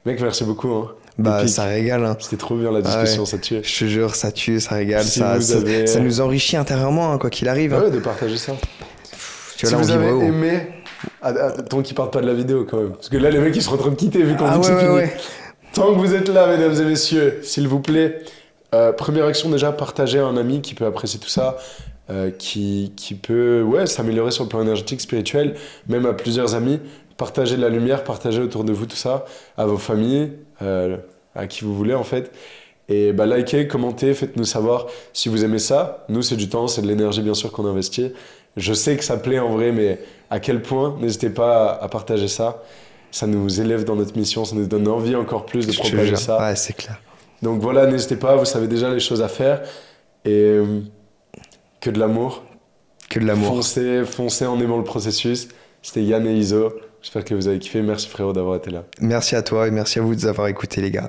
Mec, merci beaucoup. Hein. Bah, Épique. ça régale, hein. C'était trop bien la Ah discussion, ouais. ça tue. Je te jure, ça tue, ça régale, Si ça, vous ça, avez- ça nous enrichit intérieurement, hein, quoi qu'il arrive. Hein. Ouais, de partager ça. Tu vois, Si là, on vous vibrait avez haut. aimé, tant qu'ils partent pas de la vidéo quand même. Parce que là, les mecs, ils sont en train de quitter vu qu'on Ah dit que c'est fini. ouais. Tant que vous êtes là, mesdames et messieurs, s'il vous plaît, première action déjà, partagez à un ami qui peut apprécier tout ça, qui peut s'améliorer sur le plan énergétique, spirituel, même à plusieurs amis. Partagez de la lumière, partagez autour de vous tout ça, à vos familles, à qui vous voulez en fait. Et bah, likez, commentez, faites-nous savoir si vous aimez ça. Nous, c'est du temps, c'est de l'énergie bien sûr qu'on investit. Je sais que ça plaît en vrai, mais à quel point, n'hésitez pas à partager ça. Ça nous élève dans notre mission, ça nous donne envie encore plus de Je te propager jure. ça. Ouais, c'est clair. Donc voilà, n'hésitez pas, vous savez déjà les choses à faire. Et que de l'amour. Que de l'amour. Foncez en aimant le processus. C'était Yann et Iso. J'espère que vous avez kiffé. Merci frérot d'avoir été là. Merci à toi et merci à vous de nous avoir écoutés, les gars.